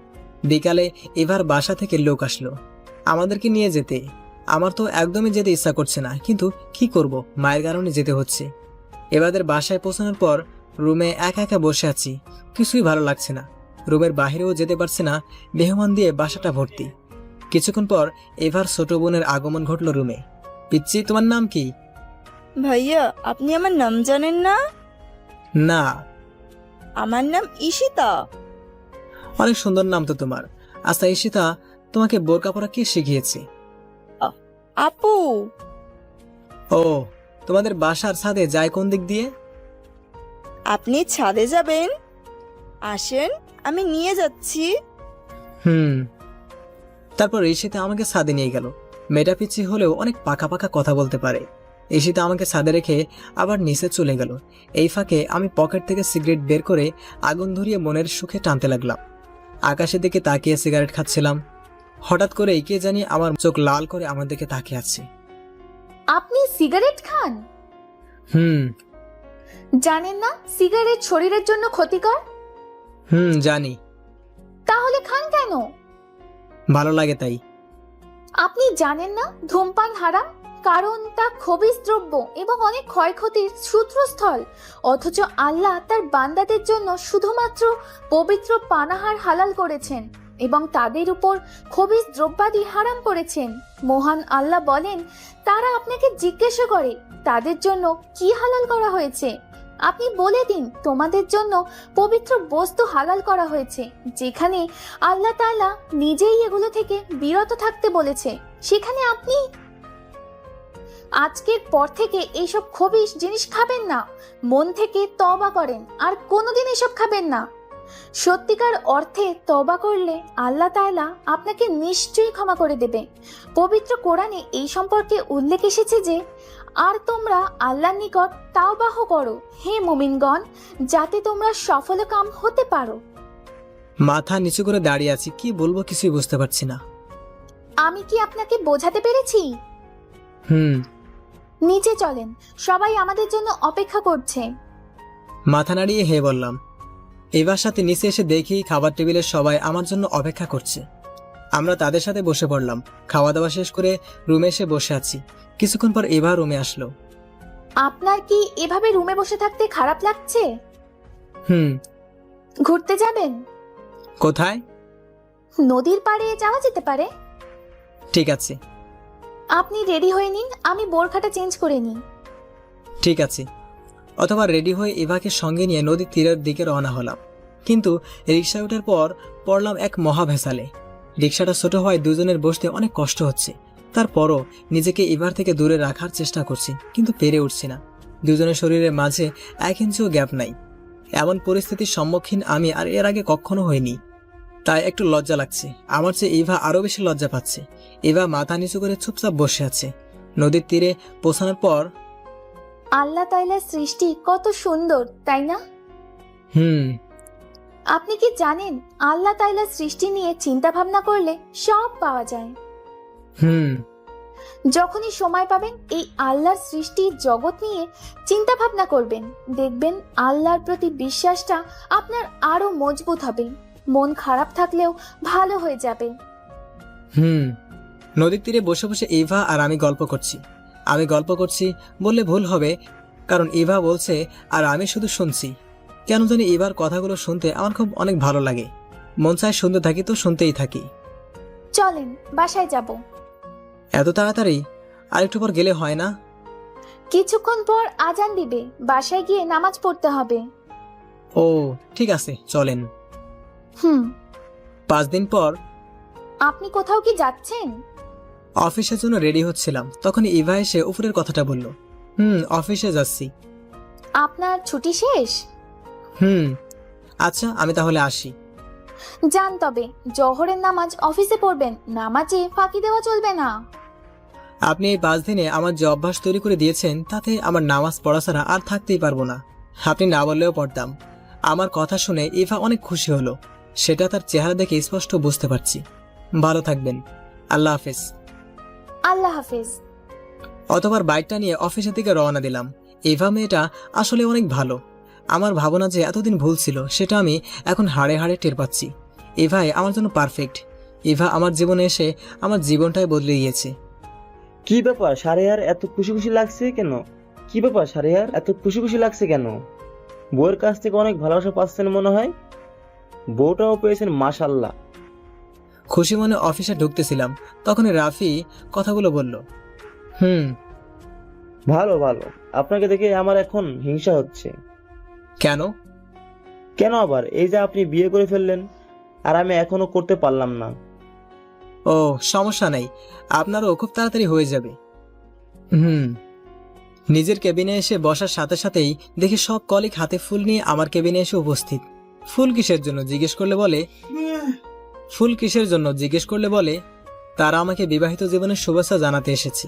বিকালে এবার বাসা থেকে লোক আসলো আমাদেরকে নিয়ে যেতে। আমার তো একদমই যেতে ইচ্ছা করছে না, কিন্তু কি করব, মায়ের কারণে যেতে হচ্ছে। এবাদের বাসায় পৌঁছানোর পর রুমে একা একা বসে আছি, কিছুই ভালো লাগছে না। রুমের বাহিরেও যেতে পারছে না, মেহমান দিয়ে বাসাটা ভর্তি। কিছুক্ষণ পর এবার ছোট বোনের আগমন ঘটলো রুমে। পিচ্চি, তোমার নাম কি? ভাইয়া, আপনি আমার নাম জানেন না? না। আমার নাম ঈশিতা। অনেক সুন্দর নাম তো তোমার। আচ্ছা ঈশিতা, তোমাকে বোরকা পরা কে শিখিয়েছে? আপু। ও, তোমাদের বাসার ছাদে যায় কোন দিক দিয়ে? আপনি ছাদে যাবেন? আসেন, আমি নিয়ে যাচ্ছি। তারপর ঈশিতা আমাকে ছাদে নিয়ে গেল। মেয়েটা পিচ্ছি হলেও অনেক পাকা পাকা কথা বলতে পারে। ঈশিতা আমাকে ছাদে রেখে আবার নিচে চলে গেল। এই ফাঁকে আমি পকেট থেকে সিগারেট বের করে আগুন ধরিয়ে মনের সুখে টানতে লাগলাম। আকাশের দিকে তাকিয়ে সিগারেট খাচ্ছিলাম। হঠাৎ করে কে জানি আমার চোখ লাল করে আমার দিকে তাকিয়ে আছে। আপনি সিগারেট খান? জানেন না সিগারেট শরীরের জন্য ক্ষতিকর? জানি। তাহলে খান কেন? ভালো লাগে তাই। আপনি জানেন না ধূমপান হারাম, কারণ তা খবিস দ্রব্য এবং অনেক ক্ষয়ক্ষতির সূত্রস্থল। অথচ আল্লাহ তার বান্দাদের জন্য শুধুমাত্র পবিত্র পানাহার হালাল করেছেন এবং তাদের উপর খবিস দ্রব্যাদি হারাম করেছেন। মহান আল্লাহ বলেন, তারা আপনাকে জিজ্ঞাসা করে তাদের জন্য কি হালাল করা হয়েছে। আপনি বলে দিন তোমাদের জন্য পবিত্র বস্তু হালাল করা হয়েছে, যেখানে আল্লাহ তাআলা নিজেই এগুলো থেকে বিরত থাকতে বলেছে। সেখানে আপনি আজকের পর থেকে এইসব খবিশ জিনিস খাবেন না। মন থেকে তওবা করেন আর কোনোদিন এসব খাবেন না। সত্যিকার অর্থে তওবা করলে আল্লাহ তাআলা আপনাকে নিশ্চয়ই ক্ষমা করে দেবে। পবিত্র কোরআনে এই সম্পর্কে উল্লেখ এসেছে যে, আর তোমরা আল্লাহর নিকট তাওবাহ করো হে মুমিনগণ, যাতে তোমরা সফলকাম হতে পারো। মাথা নিচু করে দাঁড়িয়ে আছি, কি বলবো কিছুই বুঝতে পারছি না। আমি কি আপনাকে বোঝাতে পেরেছি? নিচে চলেন, সবাই আমাদের জন্য অপেক্ষা করছে। মাথা নাড়িয়ে হে বললাম। এবার সাথে নিচে এসে দেখি খাবার টেবিলের সবাই আমার জন্য অপেক্ষা করছে। আমরা তাদের সাথে বসে পড়লাম। খাওয়া দাওয়া শেষ করে রুমে এসে বসে আছি। কিছুক্ষণ পর এবার রুমে আসলো। আপনার কি এভাবে রুমে বসে থাকতে খারাপ লাগছে? ঘুরতে যাবেন? কোথায়? নদীর পাড়ে যাওয়া যেতে পারে। ঠিক আছে। আপনি রেডি হয়ে নিন, আমি বোরখাটা চেঞ্জ করে নিই। ঠিক আছে। অথবা রেডি হয়ে এভাকে সঙ্গে নিয়ে নদীর তীরের দিকে রওনা হলাম। কিন্তু রিক্সায় ওঠার পর পড়লাম এক মহা ভেসালে। রিক্সাটা ছোট হওয়ায় দুজনের বসতে অনেক কষ্ট হচ্ছে। তারপরও নিজেকে এবার থেকে দূরে রাখার চেষ্টা করছি, কিন্তু পেরে উঠছি না। দুজনের শরীরের মাঝে 1 ইঞ্চিও গ্যাপ নাই। এমন পরিস্থিতির সম্মুখীন আমি আর এর আগে কখনো হইনি। তাই একটু লজ্জা লাগছে। আমার চেয়ে ইভা আরো বেশি লজ্জা পাচ্ছে। ইভা মাথা নিচু করে চুপচাপ বসে আছে। নদীর তীরে পৌঁছানোর পর আল্লাহ তাআলার সৃষ্টি কত সুন্দর, তাই না? আপনি কি জানেন আল্লাহ তাআলার সৃষ্টি নিয়ে চিন্তা ভাবনা করলে সব পাওয়া যায়। যখনই সময় পাবেন এই আল্লাহর সৃষ্টি জগৎ নিয়ে চিন্তা ভাবনা করবেন, দেখবেন আল্লাহর প্রতি বিশ্বাসটা আপনার আরো মজবুত হবে। মন খারাপ থাকলেও ভালো হয়ে যাবে। নদীর তীরে বসে বসে ইভা আর আমি গল্প করছি বললে ভুল হবে, কারণ ইভা বলছে আর আমি শুধু শুনছি। কেন জানি ইভার কথাগুলো শুনতে আমার খুব অনেক ভালো লাগে। মন চায় শুনতে থাকি তো শুনতেই থাকি। চলেন বাসায় যাব। এত তাড়াতাড়ি? আর একটু পর গেলে হয় না? কিছুক্ষণ পর আজান দিবে, বাসায় গিয়ে নামাজ পড়তে হবে। ও ঠিক আছে, চলেন। 5 দিন পর। আপনি কোথাও কি যাচ্ছেন? অফিসের জন্য রেডি হচ্ছিলাম, তখন ইভা এসে উপরের কথাটা বলল। অফিসে যাচ্ছি। আপনার ছুটি শেষ? আচ্ছা, আমি তাহলে আসি। যান, তবে জোহরের নামাজ অফিসে পড়বেন, নামাজে ফাঁকি দেওয়া চলবে না। আপনি এই 5 দিনে আমার যে অভ্যাস তৈরি করে দিয়েছেন, তাতে আমার নামাজ পড়া ছাড়া আর থাকতেই পারবো না। আপনি না বললেও পড়তাম। আমার কথা শুনে ইভা অনেক খুশি হলো, সেটা তার চেহারা দেখে স্পষ্ট বুঝতে পারছি। ভালো থাকবেন। আল্লাহ হাফেজ। আল্লাহ হাফেজ। অতবার বাইকটা নিয়ে অফিসের দিকে রওনা দিলাম। ইভা মেয়েটা আসলে অনেক ভালো। আমার ভাবনা যে এতদিন ভুল ছিল, সেটা আমি এখন হাড়ে হাড়ে টের পাচ্ছি। ইভাই আমার জন্য পারফেক্ট। ইভা আমার জীবনে এসে আমার জীবনটাই বদলে দিয়েছে। কি ব্যাপার শাহরিয়ার, এত খুশি খুশি লাগছে কেন? কি ব্যাপার শাহরিয়ার, এত খুশি খুশি লাগছে কেন? বউয়ের কাছ থেকে অনেক ভালোবাসা পাচ্ছেন মনে হয়। বউটাও পেয়েছেন, মাশাআল্লাহ। খুশি মনে অফিসে ঢুকতেছিলাম, তখনই রাফি কথাগুলো বলল। ভালো ভালো, আপনাকে দেখে আমার এখন হিংসা হচ্ছে। কেন? কেন আবার? এই যে আপনি বিয়ে করে ফেললেন, আর আমি এখনো করতে পারলাম না। ও সমস্যা নাই, আপনারও খুব তাড়াতাড়ি হয়ে যাবে। নিজের কেবিনে এসে বসার সাথে সাথেই দেখি সব কলিগ হাতে ফুল নিয়ে আমার কেবিনে এসে উপস্থিত। ফুল কিসের জন্য জিজ্ঞেস করলে বলে তারা আমাকে বিবাহিত জীবনের শুভেচ্ছা জানাতে এসেছি।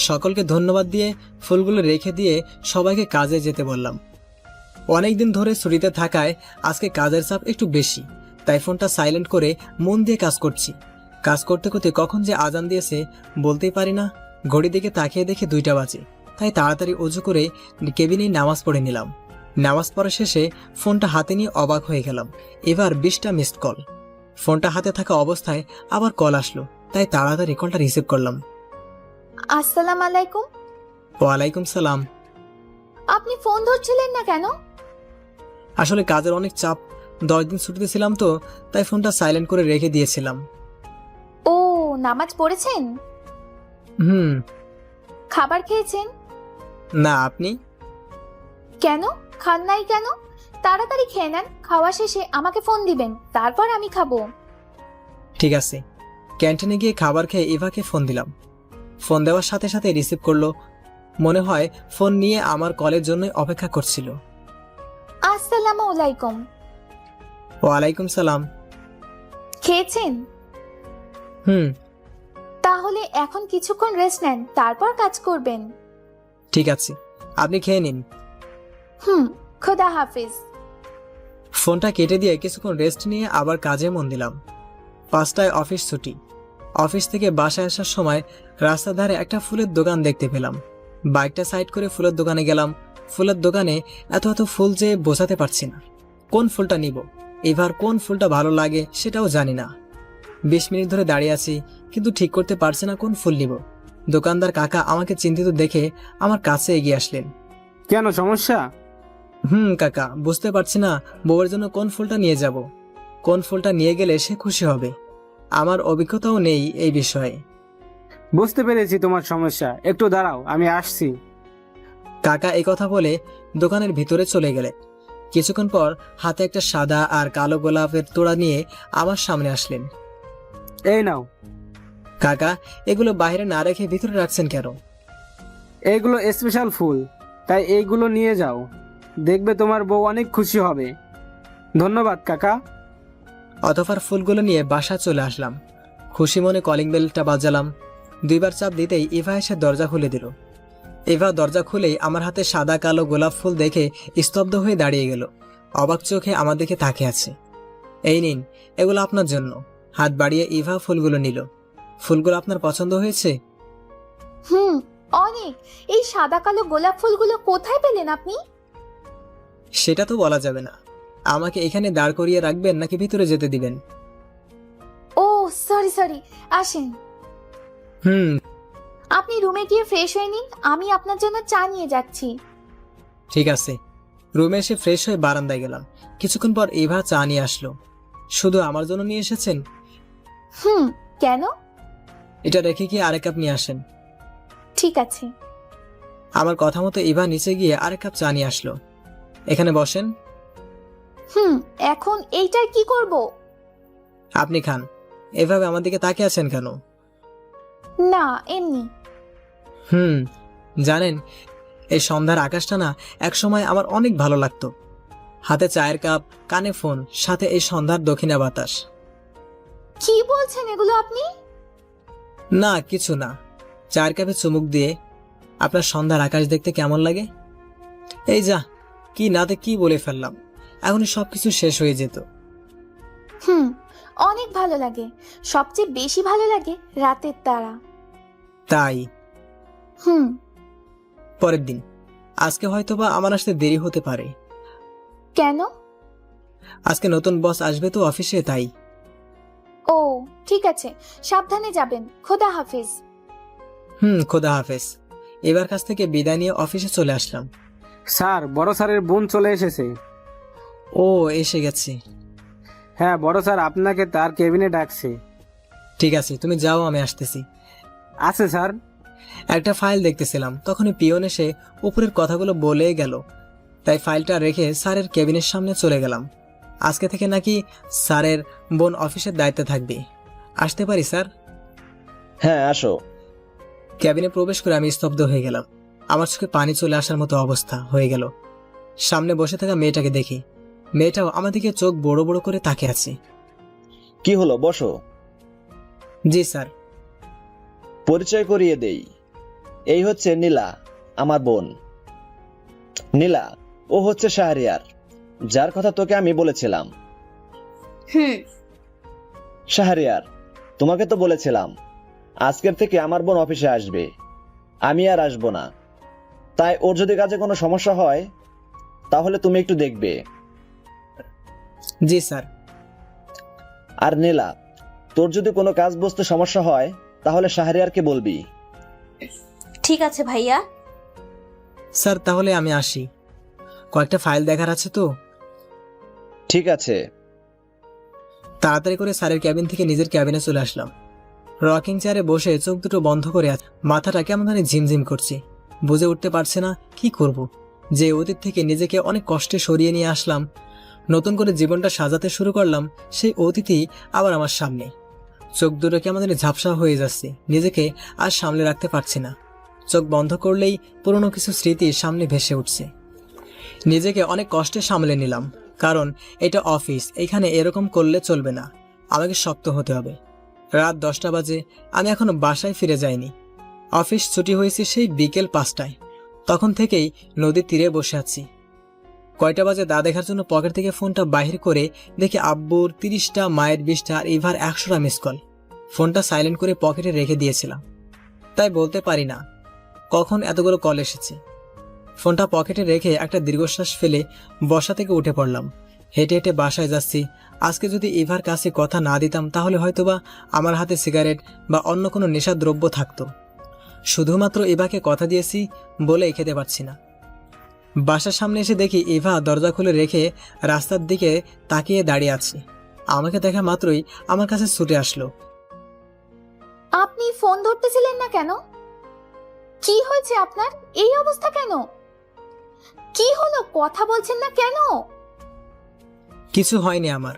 সকলকে ধন্যবাদ দিয়ে ফুলগুলো রেখে দিয়ে সবাইকে কাজে যেতে বললাম। অনেকদিন ধরে ছুটিতে থাকায় আজকে কাজের চাপ একটু বেশি, তাই ফোনটা সাইলেন্ট করে মন দিয়ে কাজ করছি। কাজ করতে করতে কখন যে আজান দিয়েছে বলতেই পারি না। ঘড়ির দিকে তাকিয়ে দেখে 2টা বাজে, তাই তাড়াতাড়ি অজু করে কেবিনে নামাজ পড়ে নিলাম। নামাজ পড়া শেষে ফোনটা হাতে নিয়ে অবাক হয়ে গেলাম। এবার 20টা মিসড কল। ফোনটা হাতে থাকা অবস্থায় আবার কল আসলো, তাই তাড়াতাড়ি কলটা রিসিভ করলাম। আসসালাম আলাইকুম। ওয়ালাইকুম সালাম। আপনি ফোন ধরছিলেন না কেন? আসলে কাজের অনেক চাপ, 10 দিন ছুটিতে ছিলাম তো, তাই ফোনটা সাইলেন্ট করে রেখে দিয়েছিলাম। ও, নামাজ পড়েছেন? হুম। খাবার খেয়েছেন? না, আপনি? কেন খান নাই কেন? তাড়াতাড়ি খেয়ে নেন, খাওয়া শেষে আমাকে ফোন দিবেন, তারপর আমি খাবো। ঠিক আছে। ক্যান্টিনে গিয়ে খাবার খেয়ে ইভাকে ফোন দিলাম। ফোন দেওয়ার সাথে সাথে রিসিভ করলো। মনে হয় ফোন নিয়ে আমার কলের জন্যই অপেক্ষা করছিল। আসসালামু আলাইকুম। ওয়ালাইকুম সালাম। খেয়েছেন? হুম। তাহলে এখন কিছুক্ষণ রেস্ট নেন, তারপর কাজ করবেন। ঠিক আছে, আপনি খেয়ে নিন। খোদা হাফিজ। ফোনটা কেটে দিয়ে কিছুক্ষণ রেস্ট নিয়ে আবার কাজে মন দিলাম। 5টায় অফিস ছুটি। অফিস থেকে বাসায় আসার সময় রাস্তার ধারে একটা ফুলের দোকান দেখতে পেলাম। বাইকটা সাইড করে ফুলের দোকানে গেলাম। ফুলের দোকানে এত এত ফুল যে বোঝাতে পারছি না। কোন ফুলটা নিব, এবার কোন ফুলটা ভালো লাগে সেটাও জানি না। 20 মিনিট ধরে দাঁড়িয়ে আছি, কিন্তু ঠিক করতে পারছি না কোন ফুল নিব। দোকানদার কাকা আমাকে চিন্তিত দেখে আমার কাছে এগিয়ে আসলেন। কেন, সমস্যা? কাকা, বুঝতে পারছি না বউয়ের জন্য কোন ফুলটা নিয়ে যাব। কোন ফুলটা নিয়ে গেলে সে খুশি হবে। আমার অভিজ্ঞতাও নেই এই বিষয়ে। বুঝতে পেরেছি তোমার সমস্যা, একটু দাঁড়াও, আমি আসছি। কাকা এই কথা বলে দোকানের ভিতরে চলে গেলে কিছুক্ষণ পর হাতে একটা সাদা আর কালো গোলাপের তোড়া নিয়ে আমার সামনে আসলেন। এই নাও। কাকা, এগুলো বাইরে না রেখে ভিতরে রাখছেন কেন? এইগুলো স্পেশাল ফুল, তাই এইগুলো নিয়ে যাও, দেখবে তোমার বউ অনেক খুশি হবে। ধন্যবাদ কাকা। অতঃপর ফুলগুলো নিয়ে বাসা চলে আসলাম। খুশি মনে কলিং বেলটা বাজালাম। 2বার চাপ দিতেই ইভা এসে দরজা খুলে দিল। ইভা দরজা খুলেই আমার হাতে সাদা কালো গোলাপ ফুল দেখে স্তব্ধ হয়ে দাঁড়িয়ে গেল। অবাক চোখে আমার দিকে তাকিয়ে আছে। এই নিন, এগুলো আপনার জন্য। হাত বাড়িয়ে ইভা ফুলগুলো নিল। ফুলগুলো আপনার পছন্দ হয়েছে? অনেক। এই সাদা কালো গোলাপ ফুলগুলো কোথায় পেলেন আপনি? সেটা তো বলা যাবে না। আমাকে এখানে দাঁড় করিয়ে রাখবেন নাকি ভিতরে যেতে দিবেন? ও সরি, আসেন। আপনি রুমে গিয়ে ফ্রেশ হয়ে নিন, আমি আপনার জন্য চা নিয়ে যাচ্ছি। ঠিক আছে। রুমে এসে ফ্রেশ হয়ে বারান্দায় গেলাম। কিছুক্ষণ পর ইভা চা নিয়ে আসলো। শুধু আমার জন্য নিয়ে এসেছেন? কেন? এটা রেখে গিয়ে আরেক কাপ নিয়ে আসেন। ঠিক আছে। আমার কথা মতো ইভা নিচে গিয়ে আরেক কাপ চা নিয়ে আসলো। এখানে বসেন। এখন এইটার কি করব? আপনি খান। এভাবে আমার দিকে তাকিয়ে আছেন কেন? না, এমনি। জানেন, এই সন্ধ্যার আকাশটা না একসময় আমার অনেক ভালো লাগতো। হাতে চায়ের কাপ, কানে ফোন, সাথে এই সন্ধ্যার দক্ষিণা বাতাস। কি বলছেন এগুলো আপনি? না, কিছু না। চায়ের কাপে চুমুক দিয়ে আপনার সন্ধ্যার আকাশ দেখতে কেমন লাগে? এই যা, কি নাতে কি বলে ফেললাম। এখনই সবকিছু শেষ হয়ে যেত। অনেক ভালো লাগে। সবচেয়ে বেশি ভালো লাগে রাতের তারা। তাই? পরের দিন। আজকে হয়তোবা আমার আসতে দেরি হতে পারে। কেন? আজকে নতুন বস আসবে তো অফিসে, তাই। ও ঠিক আছে, সাবধানে যাবেন। খোদা হাফেজ। খোদা হাফেজ। এবার কাছ থেকে বিদায় নিয়ে অফিসে চলে আসলাম। স্যার, বড় স্যারের বোন চলে এসেছে। ও, এসে গেছে? হ্যাঁ, বড় স্যার আপনাকে তার কেবিনে ডাকছে। ঠিক আছে, তুমি যাও, আমি আসতেছি। আছে স্যার। একটা ফাইল দেখতেছিলাম, তখনই পিয়ন এসে উপরের কথাগুলো বলে গেল, তাই ফাইলটা রেখে স্যারের কেবিনের সামনে চলে গেলাম। আজকে থেকে নাকি স্যারের বোন অফিসের দায়িত্বে থাকবে। আসতে পারি স্যার? হ্যাঁ, আসো। ক্যাবিনে প্রবেশ করে আমি স্তব্ধ হয়ে গেলাম। আমার চোখে পানি চলে আসার মতো অবস্থা হয়ে গেল। সামনে বসে থাকা মেয়েটাকে দেখি। মেয়েটাও আমার দিকে চোখ বড় বড় করে তাকিয়ে আছে। কি হলো, বসো। জি স্যার। পরিচয় করিয়ে দেই, এই হচ্ছে নীলা, আমার বোন। নীলা, ও হচ্ছে শাহরিয়ার, যার কথা তোকে আমি বলেছিলাম। হুম। শাহরিয়ার, তোমাকে তো বলেছিলাম আজকের থেকে আমার বোন অফিসে আসবে, আমি আর আসবো না। তাই ওর যদি কাজে কোনো সমস্যা হয় তাহলে তুমি একটু দেখবে। জি স্যার। আর নীলা, তোর যদি কোনো কাজ বুঝতে সমস্যা হয় তাহলে শাহরিয়ারকে বলবি। ঠিক আছে ভাইয়া। স্যার তাহলে আমি আসি, কয়েকটা ফাইল দেখার আছে তো। ঠিক আছে। তাড়াতাড়ি করে স্যারের ক্যাবিন থেকে নিজের ক্যাবিনে চলে আসলাম। রকিং চেয়ারে বসে চোখ দুটো বন্ধ করে মাথাটা কেমন জানি ঝিমঝিম করছে। বুঝে উঠতে পারছে না কি করব। যে অতীত থেকে নিজেকে অনেক কষ্টে সরিয়ে নিয়ে আসলাম, নতুন করে জীবনটা সাজাতে শুরু করলাম, সেই অতীতই আবার আমার সামনে। চোখ দুটো কেমন জানি ঝাপসা হয়ে যাচ্ছে, নিজেকে আর সামলে রাখতে পারছি না। চোখ বন্ধ করলেই পুরনো কিছু স্মৃতি সামনে ভেসে উঠছে। নিজেকে অনেক কষ্টে সামলে নিলাম, কারণ এটা অফিস, এখানে এরকম করলে চলবে না, আমাকে শক্ত হতে হবে। রাত 10টা বাজে, আমি এখনো বাসায় ফিরে যাইনি। অফিস ছুটি হয়েছে সেই বিকেল 5টায়। তখন থেকেই নদীর তীরে বসে আছি। কয়টা বাজে দা দেখার জন্য পকেট থেকে ফোনটা বাহির করে দেখি আব্বুর 30টা, মায়ের 20টা আর ইভার 100টা মিস কল। ফোনটা সাইলেন্ট করে পকেটে রেখে দিয়েছিলাম, তাই বলতে পারি না কখন এতগুলো কল এসেছে। ফোনটা পকেটে রেখে একটা দীর্ঘশ্বাস ফেলে বসা থেকে উঠে পড়লাম। হেঁটে হেঁটে বাসায় যাচ্ছি। আজকে যদি ইভার কাছে কথা না দিতাম তাহলে হয়তোবা আমার হাতে সিগারেট বা অন্য কোনো নেশাদ্রব্য থাকতো। শুধুমাত্র ইভাকে কথা দিয়েছি বলেই খেতে পারছি না। বাসার সামনে এসে দেখি ইভা দরজা খুলে রেখে রাস্তার দিকে তাকিয়ে দাঁড়িয়ে আছে। আমাকে দেখা মাত্রই আমার কাছে ছুটে আসলো। আপনি ফোন ধরতেছিলেন না কেন? কি হয়েছে আপনার? এই অবস্থা কেন? কি হলো, কথা বলছেন না কেন? কিছু হয়নি আমার,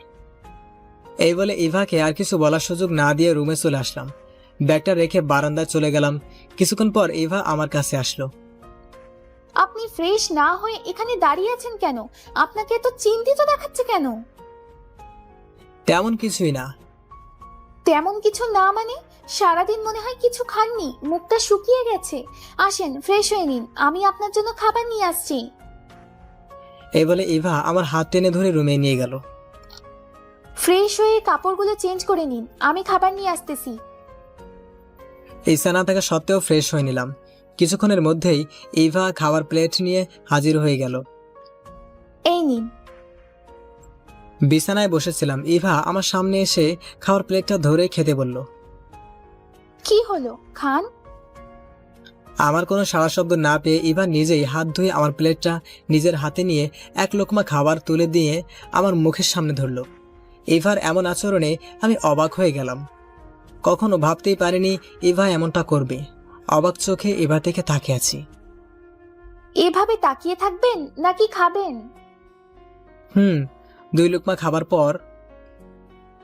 এই বলে ইভাকে আর কিছু বলার সুযোগ না দিয়ে রুমে চলে আসলাম। ব্যাগটা রেখে বারান্দায় চলে গেলাম। কিছুক্ষণ পর ইভা আমার কাছে আসলো। আপনি ফ্রেশ না হয়ে এখানে দাঁড়িয়ে আছেন কেন? আপনাকে এত চিন্তিত দেখাচ্ছে কেন? তেমন কিছুই না। তেমন কিছু না মানে? সারাদিন মনে হয় কিছু খাননি, মুখটা শুকিয়ে গেছে। আসেন, ফ্রেশ হয়ে নিন, আমি আপনার জন্য খাবার নিয়ে আসছি। এই বলে ইভা আমার হাত টেনে ধরে রুমে নিয়ে গেল। ফ্রেশ হয়ে কাপড়গুলো চেঞ্জ করে নিন, আমি খাবার নিয়ে আসতেছি। ইচ্ছা না থাকা সত্ত্বেও ফ্রেশ হয়ে নিলাম। কিছুক্ষণের মধ্যেই ইভা খাবার প্লেট নিয়ে হাজির হয়ে গেল। এই নিন। বিছানায় বসেছিলাম, ইভা আমার সামনে এসে খাওয়ার প্লেটটা ধরে খেতে বলল। কি হলো, খান। আমার কোনো সাড়া শব্দ না পেয়ে ইভা নিজেই হাত ধুয়ে আমার প্লেটটা নিজের হাতে নিয়ে এক লোকমা খাবার তুলে দিয়ে আমার মুখের সামনে ধরল। ইভার এমন আচরণে আমি অবাক হয়ে গেলাম। কখনো ভাবতেই পারিনি ইভা এমনটা করবে। অবাক চোখে ইভা থেকে তাকিয়ে আছি। এভাবে তাকিয়ে থাকবেন নাকি খাবেন? 2 লোকমা খাবার পর।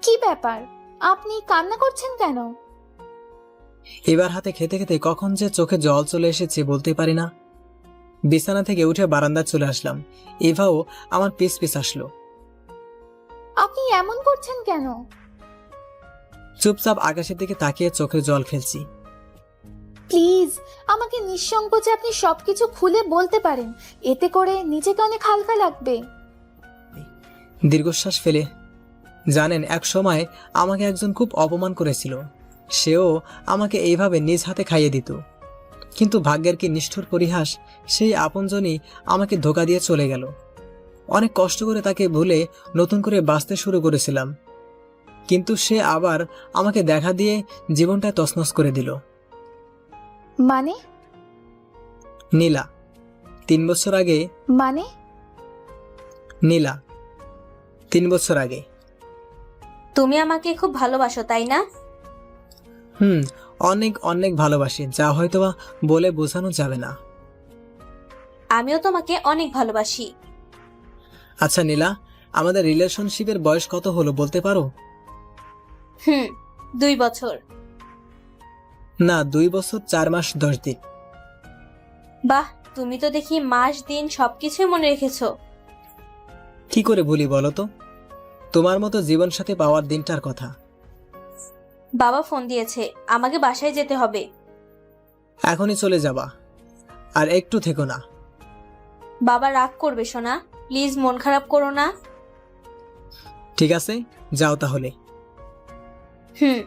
কি ব্যাপার, আপনি কান্না করছেন কেন? এবার হাতে খেতে খেতে কখন যে চোখে জল চলে এসেছে বলতে পারি না। বিছানা থেকে উঠে বারান্দায় চলে আসলাম। ইভাও আমার পিছ পিছ আসলো। আপনি এমন করছেন কেন? চুপচাপ আকাশের দিকে তাকিয়ে চোখে জল ফেলছি। প্লিজ, আমাকে নিঃসংকোচে আপনি সবকিছু খুলে বলতে পারেন, এতে করে নিজেকে অনেক হালকা লাগবে। দীর্ঘশ্বাস ফেলে, জানেন এক সময় আমাকে একজন খুব অপমান করেছিল। সেও আমাকে এইভাবে নিজ হাতে খাইয়ে দিত, কিন্তু ভাগ্যের কি নিষ্ঠুর পরিহাস, সেই আপনজনই আমাকে ধোঁকা দিয়ে চলে গেল। অনেক কষ্ট করে তাকে ভুলে নতুন করে বাঁচতে শুরু করেছিলাম, কিন্তু সে আবার আমাকে দেখা দিয়ে জীবনটা তছনছ করে দিল। মানে? নীলা 3 বছর আগে। মানে? নীলা 3 বছর আগে। তুমি আমাকে খুব ভালোবাসো, তাই না? অনেক অনেক ভালোবাসি, যা হয়তোবা বলে বোঝানো যাবে না। আমিও তোমাকে অনেক ভালোবাসি। আচ্ছা নীলা, আমাদের রিলেশনশিপের বয়স কত হলো বলতে পারো? 2 বছর। না, 2 বছর 4 মাস 10 দিন। বাহ, তুমি তো দেখি মাস দিন সবকিছুই মনে রেখেছো। কি করে ভুলি বলো তো, তোমার মতো জীবন সাথী পাওয়ার দিনটার কথা। বাবা ফোন দিয়েছে, আমাকে বাসায় যেতে হবে। এখনই চলে যাবা, আর একটু থেকো না। বাবা রাগ করবে সোনা, প্লিজ মন খারাপ করো না। ঠিক আছে, যাও তাহলে। হুম।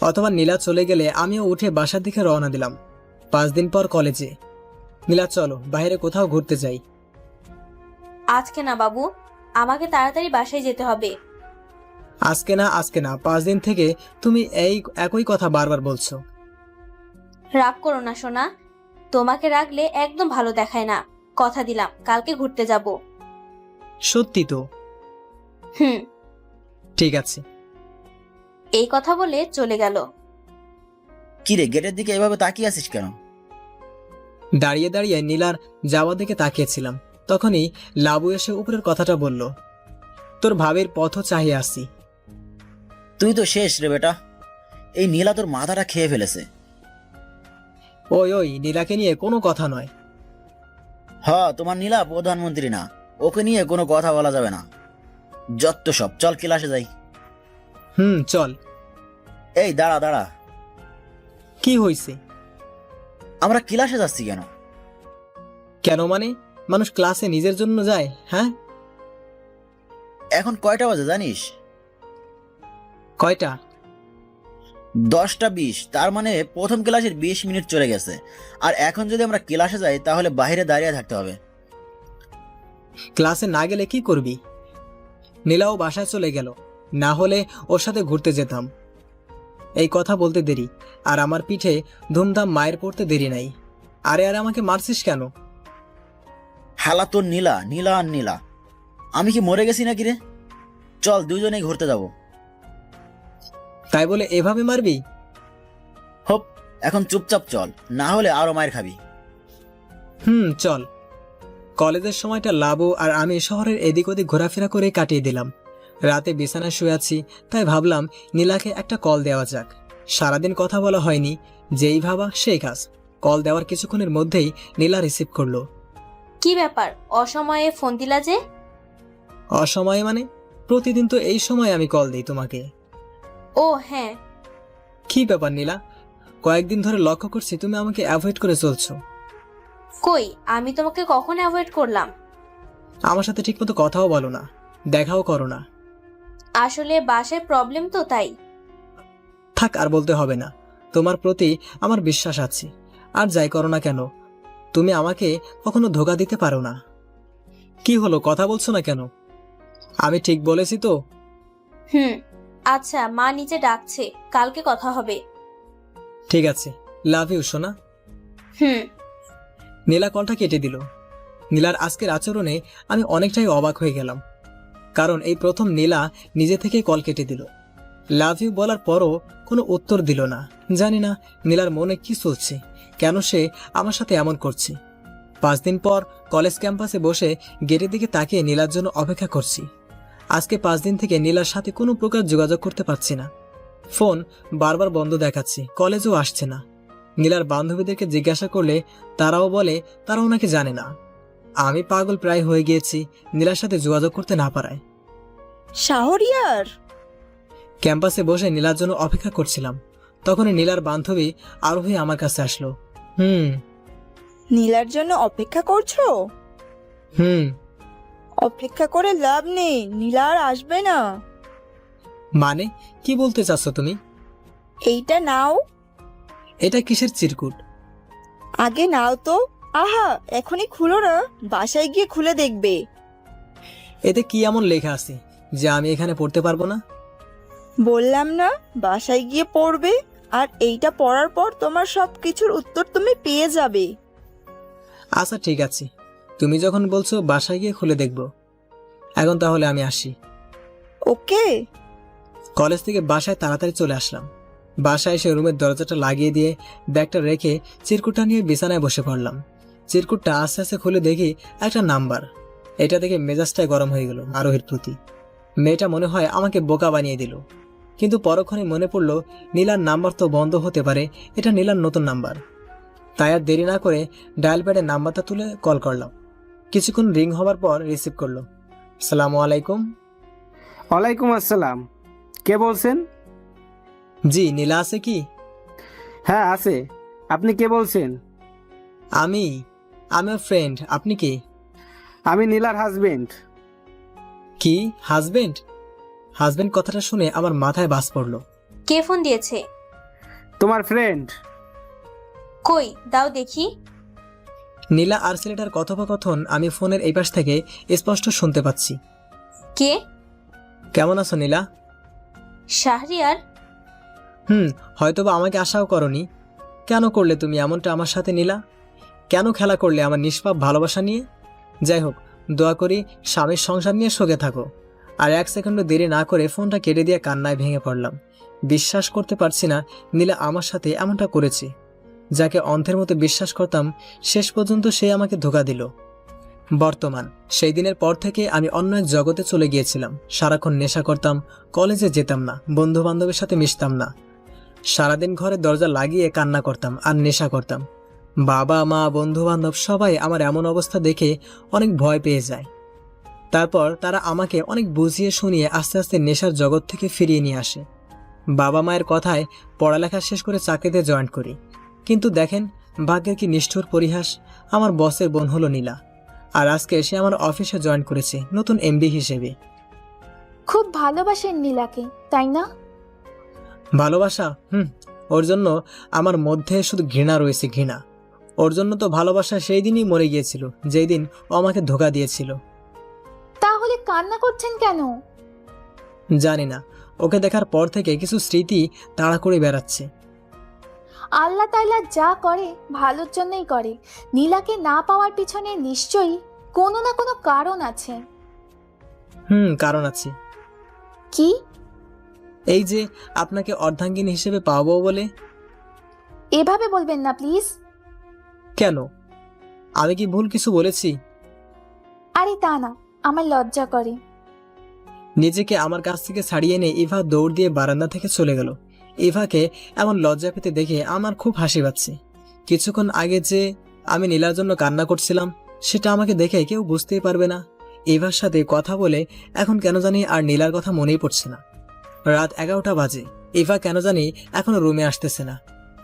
অথবা নীলা চলে গেলে আমিও উঠে বাসার দিকে রওনা দিলাম। 5 দিন পর কলেজে। নীলা চলো বাইরে কোথাও ঘুরতে যাই। আজকে না বাবু, আমাকে তাড়াতাড়ি বাসায় যেতে হবে। আজকে না 5 দিন থেকে তুমি এই একই কথা বারবার বলছো। রাগ করো না সোনা, তোমাকে রাখলে একদম ভালো দেখায় না। কথা দিলাম কালকে ঘুরতে যাব। সত্যি তো? হুম। ঠিক আছে। এই কথা বলে চলে গেল। কি রে, গেটের দিকে এভাবে তাকিয়ে আছিস কেন? দাঁড়িয়ে দাঁড়িয়ে নীলার যাওয়ার দিকে তাকিয়েছিলাম, তখনই লাবু এসে উপরের কথাটা বলল, তোর ভাবের পথও চাহিয়ে আসি। তুই তো শেষ রে বেটা, এই নীলা তোর মাথাটা খেয়ে ফেলেছে। ওই নীলাকে নিয়ে কোনো কথা নয়। তোমার নীলা প্রধানমন্ত্রী না, ওকে নিয়ে কোনো কথা বলা যাবে না। যত সব, চল ক্লাসে যাই। চল। এই দাঁড়া দাঁড়া, কি হয়েছে? আমরা ক্লাসে যাচ্ছি কেন? কেন মানে? মানুষ ক্লাসে নিজের জন্য যায়? হ্যাঁ, এখন কয়টা বাজে জানিস? কয়টা? 10টা 20। তার মানে প্রথম ক্লাসের 20 মিনিট চলে গেছে। আর এখন যদি আমরা ক্লাসে যাই তাহলে বাইরে দাঁড়িয়ে থাকতে হবে। ক্লাসে না গেলে কি করবি? নীলাও বাসায় চলে গেল, না হলে ওর সাথে ঘুরতে যেতাম। এই কথা বলতে দেরি আর আমার পিঠে ধুমধাম মায়ের পড়তে দেরি নাই। আরে আমাকে মারছিস কেন? হালা তোর নীলা, নীলা আর নীলা। আমি কি মরে গেছি নাকি রে? চল দুজনেই ঘুরতে যাব। তাই বলে এভাবে মারবি? হোপ, এখন চুপচাপ চল, না হলে আরো মায়ের খাবি। চল। কলেজের সময়টা লাবু আর আমি শহরের এদিক ওদিক ঘোরাফেরা করে কাটিয়ে দিলাম। রাতে বিছানায় শুয়ে আছি, তাই ভাবলাম নীলাকে একটা কল দেওয়া যাক। সারাদিন কথা বলা হয়নি, যেই ভাবা সেই কাজ। কল দেওয়ার কিছুক্ষণের মধ্যেই নীলা রিসিভ করলো। কি ব্যাপার, অসময়ে ফোন দিলা যে? অসময়ে মানে? প্রতিদিন তো এই সময় আমি কল দিই তোমাকে। ও হ্যাঁ। কি ব্যাপার নীলা, কয়েকদিন ধরে লক্ষ্য করছি তুমি আমাকে অ্যাভয়েড করে চলছো। কই, আমি তোমাকে কখন অ্যাভয়েড করলাম? আমার সাথে ঠিকমতো কথাও বলো না, দেখাও করো না। আসলে বাসায় প্রবলেম তো, তাই। থাক, আর বলতে হবে না। তোমার প্রতি আমার বিশ্বাস আছে, আর যাই করো না কেন তুমি আমাকে কখনো ধোঁকা দিতে পারো না। কি হলো, কথা বলছো না কেন? আমি ঠিক বলেছি তো? আচ্ছা, মা নিচে ডাকছে, কালকে কথা হবে। ঠিক আছে, লাভ ইউ সোনা। নীলা কলটা কেটে দিল। নীলার আজকের আচরণে আমি অনেকটাই অবাক হয়ে গেলাম, কারণ এই প্রথম নীলা নিজে থেকেই কল কেটে দিল। লাভ ইউ বলার পরও কোনো উত্তর দিল না। জানি না নীলার মনে কি চলছে, কেন সে আমার সাথে এমন করছে। 5 দিন পর কলেজ ক্যাম্পাসে বসে গেটের দিকে তাকিয়ে নীলার জন্য অপেক্ষা করছি। আজকে 5 দিন থেকে নীলার সাথে কোনো প্রকার যোগাযোগ করতে পারছি না। ফোন বারবার বন্ধ দেখাচ্ছি, কলেজেও আসছে না। নীলার বান্ধবীদেরকে জিজ্ঞাসা করলে তারাও বলে তারা ওনাকে জানে না। আমি পাগল প্রায় হয়ে গিয়েছি নীলার সাথে যোগাযোগ করতে না পারায়। শাহরিয়ার, ক্যাম্পাসে বসে নীলার জন্য অপেক্ষা করছিলাম, তখনই নীলার বান্ধবী আরোহী আমার কাছে আসলো। নীলার জন্য অপেক্ষা করছো? অপেক্ষা করে লাভ নেই, নীলা আর আসবে না। মানে কি বলতে চাচ্ছ তুমি? এইটা নাও। এটা কিসের চিরকুট? আগে নাও তো। আহা, এখনই খুলো না, বাসায় গিয়ে খুলে দেখবে। এতে কি এমন লেখা আছে যে আমি এখানে পড়তে পারবো না? বললাম না, বাসায় গিয়ে পড়বে, আর এইটা পড়ার পর তোমার সব কিছুর উত্তর তুমি পেয়ে যাবে। আচ্ছা ঠিক আছে, তুমি যখন বলছো বাসায় গিয়ে খুলে দেখব। এখন তাহলে আমি আসি। ওকে। কলেজ থেকে বাসায় তাড়াতাড়ি চলে আসলাম। বাসায় এসে রুমের দরজাটা লাগিয়ে দিয়ে ব্যাগটা রেখে চিরকুটটা নিয়ে বিছানায় বসে পড়লাম। চিরকুটটা আস্তে আস্তে খুলে দেখি একটা নাম্বার। এটা দেখে মেজাজটাই গরম হয়ে গেল আরোহীর প্রতি। মেয়েটা মনে হয় আমাকে বোকা বানিয়ে দিল। কিন্তু পরক্ষণে মনে পড়লো নীলার নাম্বার তো বন্ধ হতে পারে, এটা নীলার নতুন নাম্বার। তাই আর দেরি না করে ডায়াল প্যাডে নাম্বারটা তুলে কল করলাম। কিছুক্ষণ রিং হবার পর রিসিভ করলো। আসসালামু আলাইকুম। ওয়ালাইকুম আসসালাম, কে বলছেন? জি, নীলা আছে কি? হ্যাঁ আছে, আপনি কে বলছেন? আমি ওর ফ্রেন্ড। আপনি কে? আমি নীলার হাজবেন্ড। কি হাজবেন্ড? হাজবেন্ড কথাটা শুনে আমার মাথায় বাজ পড়লো। কে ফোন দিয়েছে? তোমার ফ্রেন্ড। কই দাও দেখি। নীলা আর ছেলেটার কথোপকথন আমি ফোনের এই পাশ থেকে স্পষ্ট শুনতে পাচ্ছি। কে? কেমন আছো নীলা? শাহরিয়ার? হয়তোবা আমাকে আশাও করনি। কেন করলে তুমি এমনটা আমার সাথে নীলা? কেন খেলা করলে আমার নিষ্পাপ ভালোবাসা নিয়ে? যাই হোক, দোয়া করি স্বামীর সংসার নিয়ে শোকে থাকো। আর এক সেকেন্ডও দেরি না করে ফোনটা কেটে দিয়ে কান্নায় ভেঙে পড়লাম। বিশ্বাস করতে পারছি না নীলা আমার সাথে এমনটা করেছে। যাকে অন্ধের মতো বিশ্বাস করতাম, শেষ পর্যন্ত সে আমাকে ধোঁকা দিল। বর্তমান সেই দিনের পর থেকে আমি অন্য এক জগতে চলে গিয়েছিলাম। সারাক্ষণ নেশা করতাম, কলেজে যেতাম না, বন্ধু বান্ধবের সাথে মিশতাম না, সারাদিন ঘরে দরজা লাগিয়ে কান্না করতাম আর নেশা করতাম। বাবা মা বন্ধু বান্ধব সবাই আমার এমন অবস্থা দেখে অনেক ভয় পেয়ে যায়। তারপর তারা আমাকে অনেক বুঝিয়ে শুনিয়ে আস্তে আস্তে নেশার জগৎ থেকে ফিরিয়ে নিয়ে আসে। বাবা মায়ের কথায় পড়ালেখা শেষ করে চাকরিতে জয়েন করি। কিন্তু দেখেন ভাগ্যের কি নিষ্ঠুর পরিহাস, আমার বসের বোন হলো নীলা। আর আজকে সে আমার অফিসে জয়েন করেছে নতুন এমডি হিসেবে। খুব ভালোবাসেন নীলাকে, তাই না? ভালোবাসা? ওর জন্য আমার মধ্যে শুধু ঘৃণা রয়েছে, ঘৃণা। ওর জন্য তো ভালোবাসা সেই দিনই মরে গিয়েছিল যেই দিন ও আমাকে ধোঁকা দিয়েছিল। তাহলে কান্না করছেন কেন? জানি না, ওকে দেখার পর থেকে কিছু স্মৃতি তাড়া করে বেড়াচ্ছে। আল্লাহ তাআলা যা করে ভালোর জন্যই করে। নীলাকে না পাওয়ার পিছনে নিশ্চয়ই কোনো না কোনো কারণ আছে। কারণ আছে। কি? এই যে আপনাকে অর্ধাঙ্গিনী হিসেবে পাবো বলে। এভাবে বলবেন না প্লিজ। কেন, আমি কি ভুল কিছু বলেছি? আরে তা না, আমার লজ্জা করে। নিজেকে আমার কাছ থেকে ছাড়িয়ে নিয়ে ইভা দৌড় দিয়ে বারান্দা থেকে চলে গেল। ইভাকে এমন লজ্জা পেতে দেখে আমার খুব হাসি পাচ্ছে। কিছুক্ষণ আগে যে আমি নীলার জন্য কান্না করছিলাম, সেটা আমাকে দেখে কেউ বুঝতেই পারবে না। ইভার সাথে কথা বলে এখন কেন জানি আর নীলার কথা মনেই পড়ছে না। রাত 11টা বাজে। ইভা কেন জানি এখনো রুমে আসতেছে না।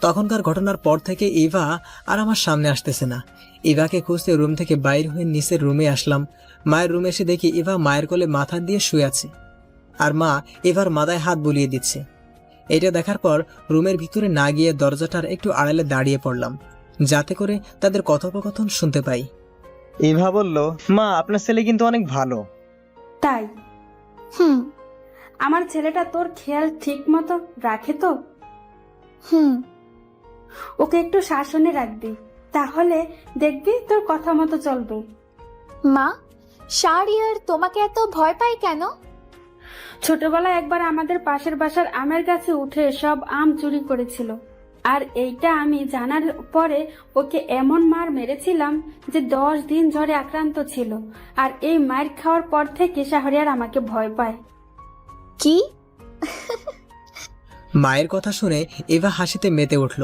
তখনকার ঘটনার পর থেকে ইভা আর আমার সামনে আসতেছে না। ইভাকে খুঁজতে রুম থেকে বাইর হয়ে নিচের রুমে আসলাম। মায়ের রুমে এসে দেখি ইভা মায়ের কোলে মাথা দিয়ে শুয়ে আছে, আর মা ইভার মাথায় হাত বুলিয়ে দিচ্ছে। এটা দেখার পর রুমের ভিতরে না গিয়ে দরজাটার একটু আড়ালে দাঁড়িয়ে পড়লাম, যাতে করে তাদের কথোপকথন শুনতে পাই। ইভা বলল, মা আপনার ছেলে কিন্তু অনেক ভালো। তাই? হুম আমার ছেলেটা তোর খেয়াল ঠিক মতো রাখে তো? হুম ওকে একটু শাসনে রাখবি, তাহলে দেখবি তোর কথা মতো চলবে। মা, শাহরিয়ার তোমাকে এত ভয় পায় কেন? ছোটবেলায় একবার আমাদের পাশের বাসার আমের গাছে উঠে সব আম চুরি করেছিল, আর এইটা আমি জানার পরে ওকে এমন মার মেরেছিলাম যে 10 দিন জ্বরে আক্রান্ত ছিল। আর এই মার খাওয়ার পর থেকে শাহরিয়ার আমাকে ভয় পায়। কি? মায়ের কথা শুনে ইভা হাসিতে মেতে উঠল,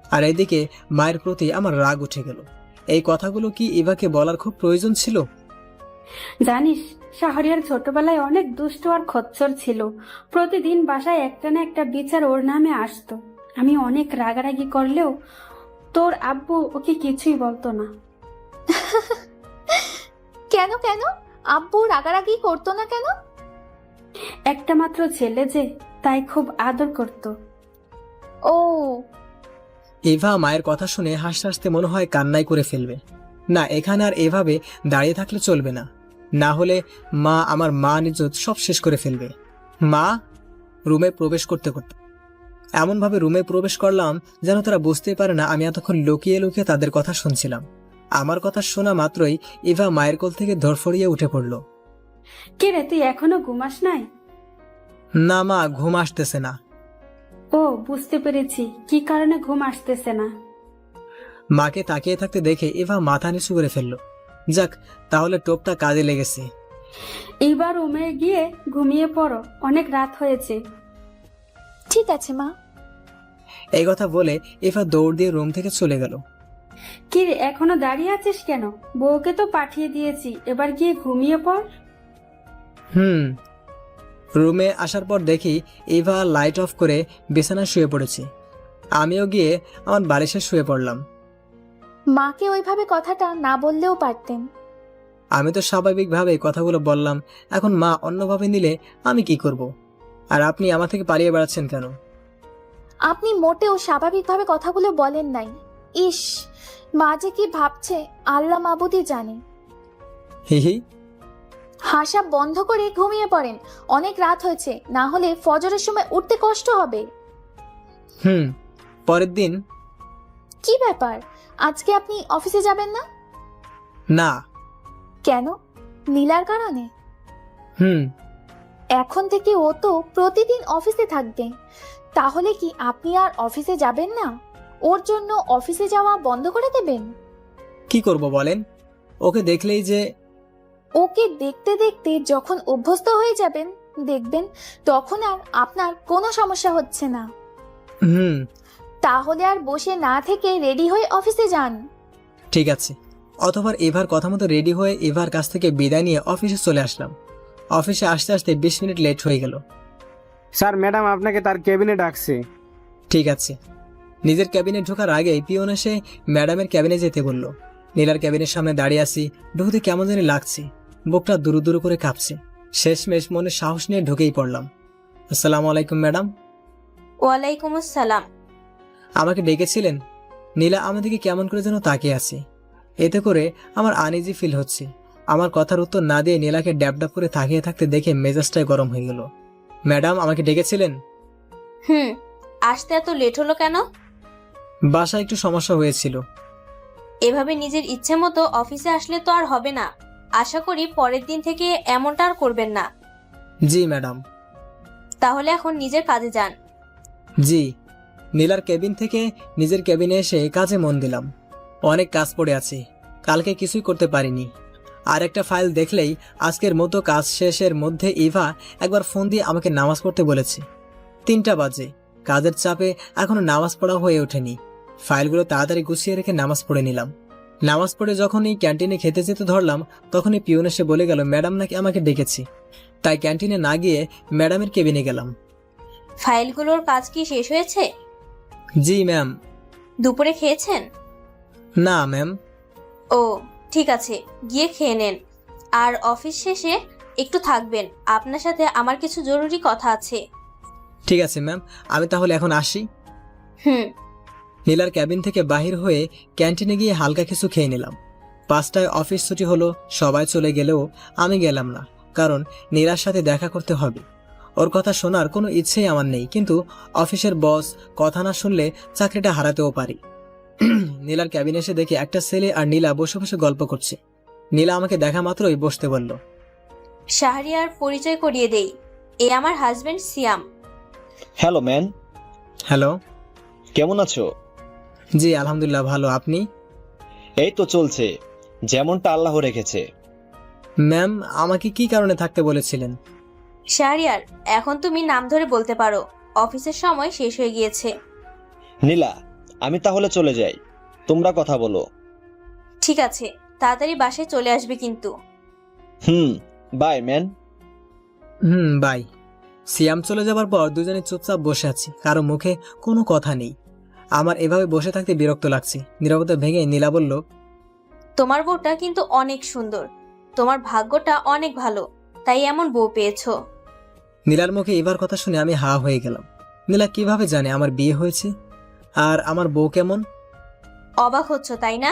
আর এদিকে মায়ের প্রতি আমার রাগ উঠে গেল। এই কথাগুলো কি ইভাকে বলার খুব প্রয়োজন ছিল? জানিস, শাহরিয়ার ছোটবেলায় অনেক দুষ্ট আর খচ্চর ছিল। প্রতিদিন বাসায় একটা না একটা বিচার ওর নামে আসতো। আমি অনেক রাগারাগি করলেও তোর আব্বু ওকে কিছুই বলতো না। কেন কেন আব্বু রাগারাগি করতো না কেন? একটা মাত্র ছেলে যে, তাই খুব আদর করত। ও, ইভা মায়ের কথা শুনে হাসতে হাসতে মনে হয় কান্নাই করে ফেলবে। না, এখানে আর এভাবে দাঁড়িয়ে থাকলে চলবে না, না হলে মা আমার মান ইজ্জত সব শেষ করে ফেলবে। মা, রুমে প্রবেশ করতে করতে এমনভাবে রুমে প্রবেশ করলাম যেন তারা বুঝতেই পারে না আমি এতক্ষণ লুকিয়ে লুকিয়ে তাদের কথা শুনছিলাম। আমার কথা শোনা মাত্রই ইভা মায়ের কোল থেকে ধরফড়িয়ে উঠে পড়ল। কে রে, তুই এখনো ঘুমাস নাই? না মা, ঘুম আসতেছে না। ও, বুঝতে পেরেছি কি কারণে ঘুম আসতেছে না। মাকে তাকিয়ে থাকতে দেখে ইভা মাথা নিচু করে ফেলল। যাক, তাহলে টোপটা কাজে লেগেছে। এইবার রুমে গিয়ে ঘুমিয়ে পড়ো, অনেক রাত হয়েছে। ঠিক আছে মা। এই কথা বলে ইভা দৌড় দিয়ে রুম থেকে চলে গেল। কি রে, এখনো দাঁড়িয়ে আছিস কেন? বউকে তো পাঠিয়ে দিয়েছি, এবার গিয়ে ঘুমিয়ে পড়। রুমে আসার পর দেখি ইভা লাইট অফ করে বিছানায় শুয়ে পড়েছে। আমিও গিয়ে আমার বালিশে শুয়ে পড়লাম। মাকে ওইভাবে কথাটা না বললেও পারতেন। আমি তো স্বাভাবিকভাবে কথাগুলো বললাম, এখন মা অন্যভাবে নিলে আমি কি করব? আর আপনি আমার থেকে পালিয়ে বেড়াচ্ছেন কেন? আপনি মোটেও স্বাভাবিকভাবে কথাগুলো বলেন নাই। ইস, মা যে কি ভাবছে আল্লাহ মাবুদই জানে। হি হি। হাসা বন্ধ করে ঘুমিয়ে পড়েন, অনেক রাত হয়েছে, না হলে ফজরের সময় উঠতে কষ্ট হবে। পরের দিন। কি ব্যাপার, আজকে আপনি অফিসে যাবেন না? না। কেন? নীলার কারণে? হুম। এখন থেকে ও তো প্রতিদিন অফিসে থাকবে, তাহলে কি আপনি আর অফিসে যাবেন না? ওর জন্য অফিসে যাওয়া বন্ধ করে দেবেন? কি করব বলেন? ওকে দেখলেই যে। ওকে দেখতে দেখতে যখন অভ্যস্ত হয়ে যাবেন, দেখবেন তখন আর আপনার কোনো সমস্যা হচ্ছে না। হুম। তাহলে আর বসে না থেকে রেডি হয়ে অফিসে যান। ঠিক আছে। অতঃপর এভার কথা মতো রেডি হয়ে এভার কাছ থেকে বিদায় নিয়ে অফিসে চলে আসলাম। অফিসে আসতে আসতে 20 মিনিট লেট হয়ে গেল। স্যার, ম্যাডাম আপনাকে তার কেবিনে ডাকছে। ঠিক আছে। নিজের ক্যাবিনে ঢোকার আগে পিয়ন এসে ম্যাডামের ক্যাবিনে যেতে বলল। নীলার ক্যাবিনের সামনে দাঁড়িয়ে আছি, ঢুকতে কেমন জানি লাগছে, বুকটা দুরু দুরু করে কাঁপছে। শেষমেশ মনে সাহস নিয়ে ঢুকেই পড়লাম। আসসালামু আলাইকুম ম্যাডাম। ওয়ালাইকুম আসসালাম। আমাকে ডেকেছিলেন? নীলা আমাদেরকে কেমন করে যেন তাকিয়ে আছে, এতে করে আমার আনইজি ফিল হচ্ছে। আমার কথার উত্তর না দিয়ে নীলাকে ড্যাব ড্যাব করে তাকিয়ে থাকতে দেখে মেজাজটাই গরম হয়ে গেল। ম্যাডাম, আমাকে ডেকেছিলেন? আসতে এত লেট হলো কেন? বাসায় একটু সমস্যা হয়েছিল। এভাবে নিজের ইচ্ছে মতো অফিসে আসলে তো আর হবে না। আশা করি পরের দিন থেকে এমনটা আর করবেন না। জি ম্যাডাম। তাহলে এখন নিজের কাজে যান। জি। নীলার কেবিন থেকে নিজের কেবিনে এসে কাজে মন দিলাম। অনেক কাজ পড়ে আছে, কালকে কিছুই করতে পারিনি। আর একটা ফাইল দেখলেই আজকের মতো কাজ শেষের মধ্যে ইভা একবার ফোন দিয়ে আমাকে নামাজ পড়তে বলেছে। 3টা বাজে। কাজের চাপে এখনো নামাজ পড়া হয়ে ওঠেনি। ফাইলগুলো তাড়াতাড়ি গুছিয়ে রেখে নামাজ পড়ে নিলাম। নামাজ পড়ে যখনই ক্যান্টিনে খেতে যেতে ধরলাম, তখনই পিয়ন এসে বলে গেল ম্যাডাম নাকি আমাকে ডেকেছি। তাই ক্যান্টিনে না গিয়ে ম্যাডামের কেবিনে গেলাম। ফাইলগুলোর কাজ কি শেষ হয়েছে? জি ম্যাম। দুপুরে খেয়েছেন? না ম্যাম। ও ঠিক আছে, গিয়ে খেয়ে নেন। আর অফিস শেষে একটু থাকবেন, আপনার সাথে আমার কিছু জরুরি কথা আছে। ঠিক আছে ম্যাম, আমি তাহলে এখন আসি। নীলার ক্যাবিন থেকে বাহির হয়ে ক্যান্টিনে গিয়ে হালকা কিছু খেয়ে নিলাম। 5টায় অফিস ছুটি হলো, সবাই চলে গেলেও আমি গেলাম না, কারণ নীলার সাথে দেখা করতে হবে। ওর কথা শোনার কোনো ইচ্ছেই আমার নেই, কিন্তু অফিসের বস কথা না শুনলে চাকরিটা হারাতেও পারি। নীলার ক্যাবিনে এসে দেখি একটা ছেলে আর নীলা বসে বসে গল্প করছে। নীলা আমাকে দেখা মাত্রই বসতে বলল। শাহরিয়ার পরিচয় করিয়ে দেই, এ আমার husband Siam. Hello man. Hello. কেমন আছো? জি আলহামদুলিল্লাহ ভালো, আপনি? এই তো চলছে, যেমনটা আল্লাহ রেখেছে। ম্যাম, আমাকে কি কারণে থাকতে বলেছিলেন? শাহরিয়ার, এখন তুমি নাম ধরে বলতে পারো, অফিসের সময় শেষ হয়ে গিয়েছে। নীলা, আমি তাহলে চলে যাই, তোমরা কথা বলো। ঠিক আছে, তাড়াতাড়ি বাসায় চলে আসবে কিন্তু। By man. বাই। সিয়াম চলে যাবার পর দুজনে চুপচাপ বসে আছি, কারো মুখে কোনো কথা নেই। আমার এভাবে বসে থাকতে বিরক্ত লাগছে। নীরবতা ভেঙে নীলা বলল, তোমার বউটা কিন্তু অনেক সুন্দর, তোমার ভাগ্যটা অনেক ভালো, তাই এমন বউ পেয়েছো। নীলার মুখে এবার কথা শুনে আমি হা হয়ে গেলাম। নীলা কিভাবে জানে আমার বিয়ে হয়েছে আর আমার বউ কেমন? অবাক হচ্ছ তাই না?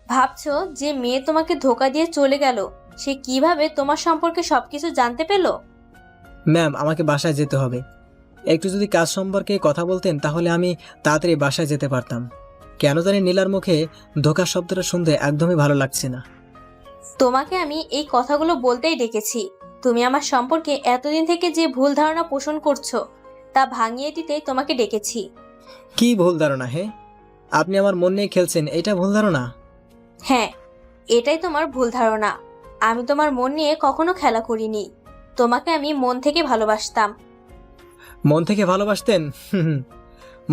ভাবছো যে মেয়ে তোমাকে ধোকা দিয়ে চলে গেল, সে কিভাবে তোমার সম্পর্কে সবকিছু জানতে পেলো? ম্যাম, আমাকে বাসায় যেতে হবে। একটু যদি কাজ সম্পর্কে কথা বলতেন তাহলে আমি তাড়াতাড়ি বাসায় যেতে পারতাম। কেন জানি নীলার মুখে ধোকার শব্দটা শুনতে একদমই ভালো লাগছে না। তোমাকে আমি এই কথাগুলো বলতেই ডেকেছি। তুমি আমার সম্পর্কে এতদিন থেকে যে ভুল ধারণা পোষণ করছো, তা ভাঙিয়ে দিতেই তোমাকে ডেকেছি। কি ভুল ধারণা? হে, আপনি আমার মন নিয়ে খেলছেন, এটা ভুল ধারণা? হ্যাঁ, এটাই তোমার ভুল ধারণা। আমি তোমার মন নিয়ে কখনো খেলা করিনি। তোমাকে আমি মন থেকে ভালোবাসতাম। মন থেকে ভালোবাসতেন?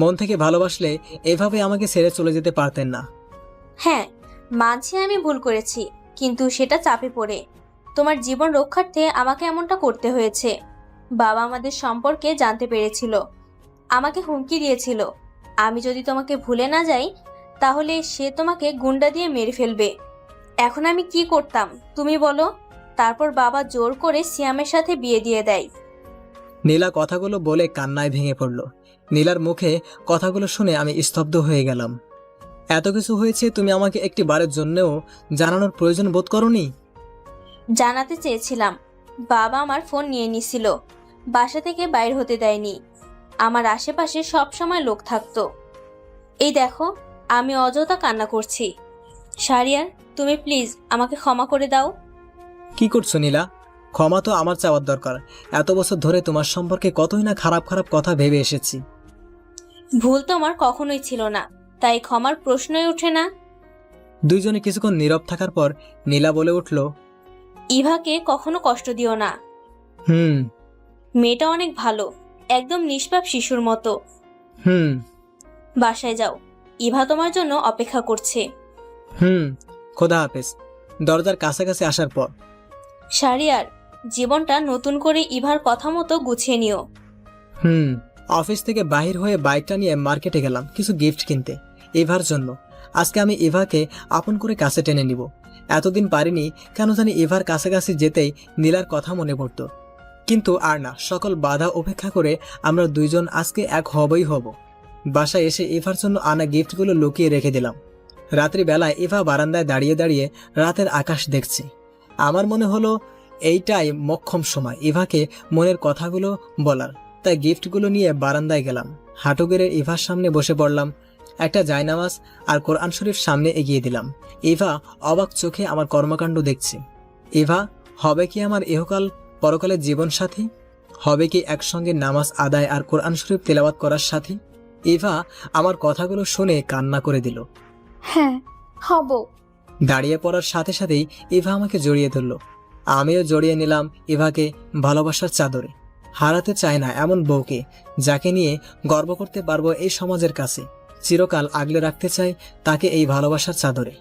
মন থেকে ভালোবাসলে এভাবে আমাকে ছেড়ে চলে যেতে পারতেন না। হ্যাঁ, মাঝে আমি ভুল করেছি, কিন্তু সেটা চাপে পড়ে তোমার জীবন রক্ষার্থে আমাকে এমনটা করতে হয়েছে। বাবা আমাদের সম্পর্কে জানতে পেরেছিল, আমাকে হুমকি দিয়েছিল। আমি যদি তোমাকে ভুলে না যাই তাহলে সে তোমাকে গুন্ডা দিয়ে মেরে ফেলবে। এখন আমি কি করতাম তুমি বলো? তারপর বাবা জোর করে সিয়ামের সাথে বিয়ে দিয়ে দেয়। নীলা কথাগুলো বলে কান্নায় ভেঙে পড়ল। নীলার মুখে কথাগুলো শুনে আমি স্তব্ধ হয়ে গেলাম। এত কিছু হয়েছে, তুমি আমাকে একটি বারের জন্যও জানানোর প্রয়োজন বোধ করোনি? জানাতে চেয়েছিলাম, বাবা আমার ফোন নিয়ে নিছিল, বাসা থেকে বাইর হতে দেয়নি। আমার আশেপাশে সব সময় লোক থাকতো। এই দেখো, আমি অযথা কান্না করছি। শাহরিয়ার, তুমি প্লিজ আমাকে ক্ষমা করে দাও। কি করছো নীলা? ক্ষমা তো আমার চাওয়ার দরকার। এত বছর ধরে তোমার সম্পর্কে কতই না খারাপ খারাপ কথা ভেবে এসেছি। ভুল তো আমার কখনোই ছিল না, তাই ক্ষমার প্রশ্নই ওঠে না। দুইজনে কিছুক্ষণ নীরব থাকার পর নীলা বলে উঠল, ইভাকে কখনো কষ্ট দিও না। হুম মেয়েটা অনেক ভালো, একদম নিষ্পাপ শিশুর মতো। হুম বাসায় যাও, ইভা তোমার জন্য অপেক্ষা করছে। হুম খোদা হাফেজ। দরজার কাছাকাছি আসার পর, শাহরিয়ার, জীবনটা নতুন করে ইভার কথা মতো গুছিয়ে নিও। অফিস থেকে বাহির হয়ে বাইকটা নিয়ে মার্কেটে গেলাম কিছু গিফট কিনতে ইভার জন্য। আজকে আমি ইভাকে আপন করে কাছে টেনে নিব। এতদিন পারিনি, কেন জানি ইভার কাছাকাছি যেতেই নীলার কথা মনে পড়তো। কিন্তু আর না, সকল বাধা উপেক্ষা করে আমরা দুইজন আজকে এক হবই হব। বাসায় এসে ইভার জন্য আনা গিফটগুলো লুকিয়ে রেখে দিলাম। রাত্রিবেলায় ইভা বারান্দায় দাঁড়িয়ে দাঁড়িয়ে রাতের আকাশ দেখছে। আমার মনে হলো এইটাই মোক্ষম সময় ইভাকে মনের কথাগুলো বলার। তাই গিফটগুলো নিয়ে বারান্দায় গেলাম। হাঁটু গেড়ে ইভার সামনে বসে পড়লাম। একটা জায়নামাজ আর কোরআন শরীফ সামনে এগিয়ে দিলাম। ইভা অবাক চোখে আমার কর্মকাণ্ড দেখছে। ইভা হবে কি আমার ইহকাল পরকালের জীবন সাথী? হবে কি একসঙ্গে নামাজ আদায় আর কোরআন শরীফ তেলাওয়াত করার সাথী? ইভা আমার কথাগুলো শুনে কান্না করে দিল। হ্যাঁ, হব। দাঁড়িয়ে পড়ার সাথে সাথেই ইভা আমাকে জড়িয়ে ধরল। আমিও জড়িয়ে নিলাম ইভাকে ভালোবাসার চাদরে। হারাতে চায় না এমন বউকে, যাকে নিয়ে গর্ব করতে পারবো এই সমাজের কাছে। চিরকাল আগলে রাখতে চাই তাকে এই ভালোবাসার চাদরে।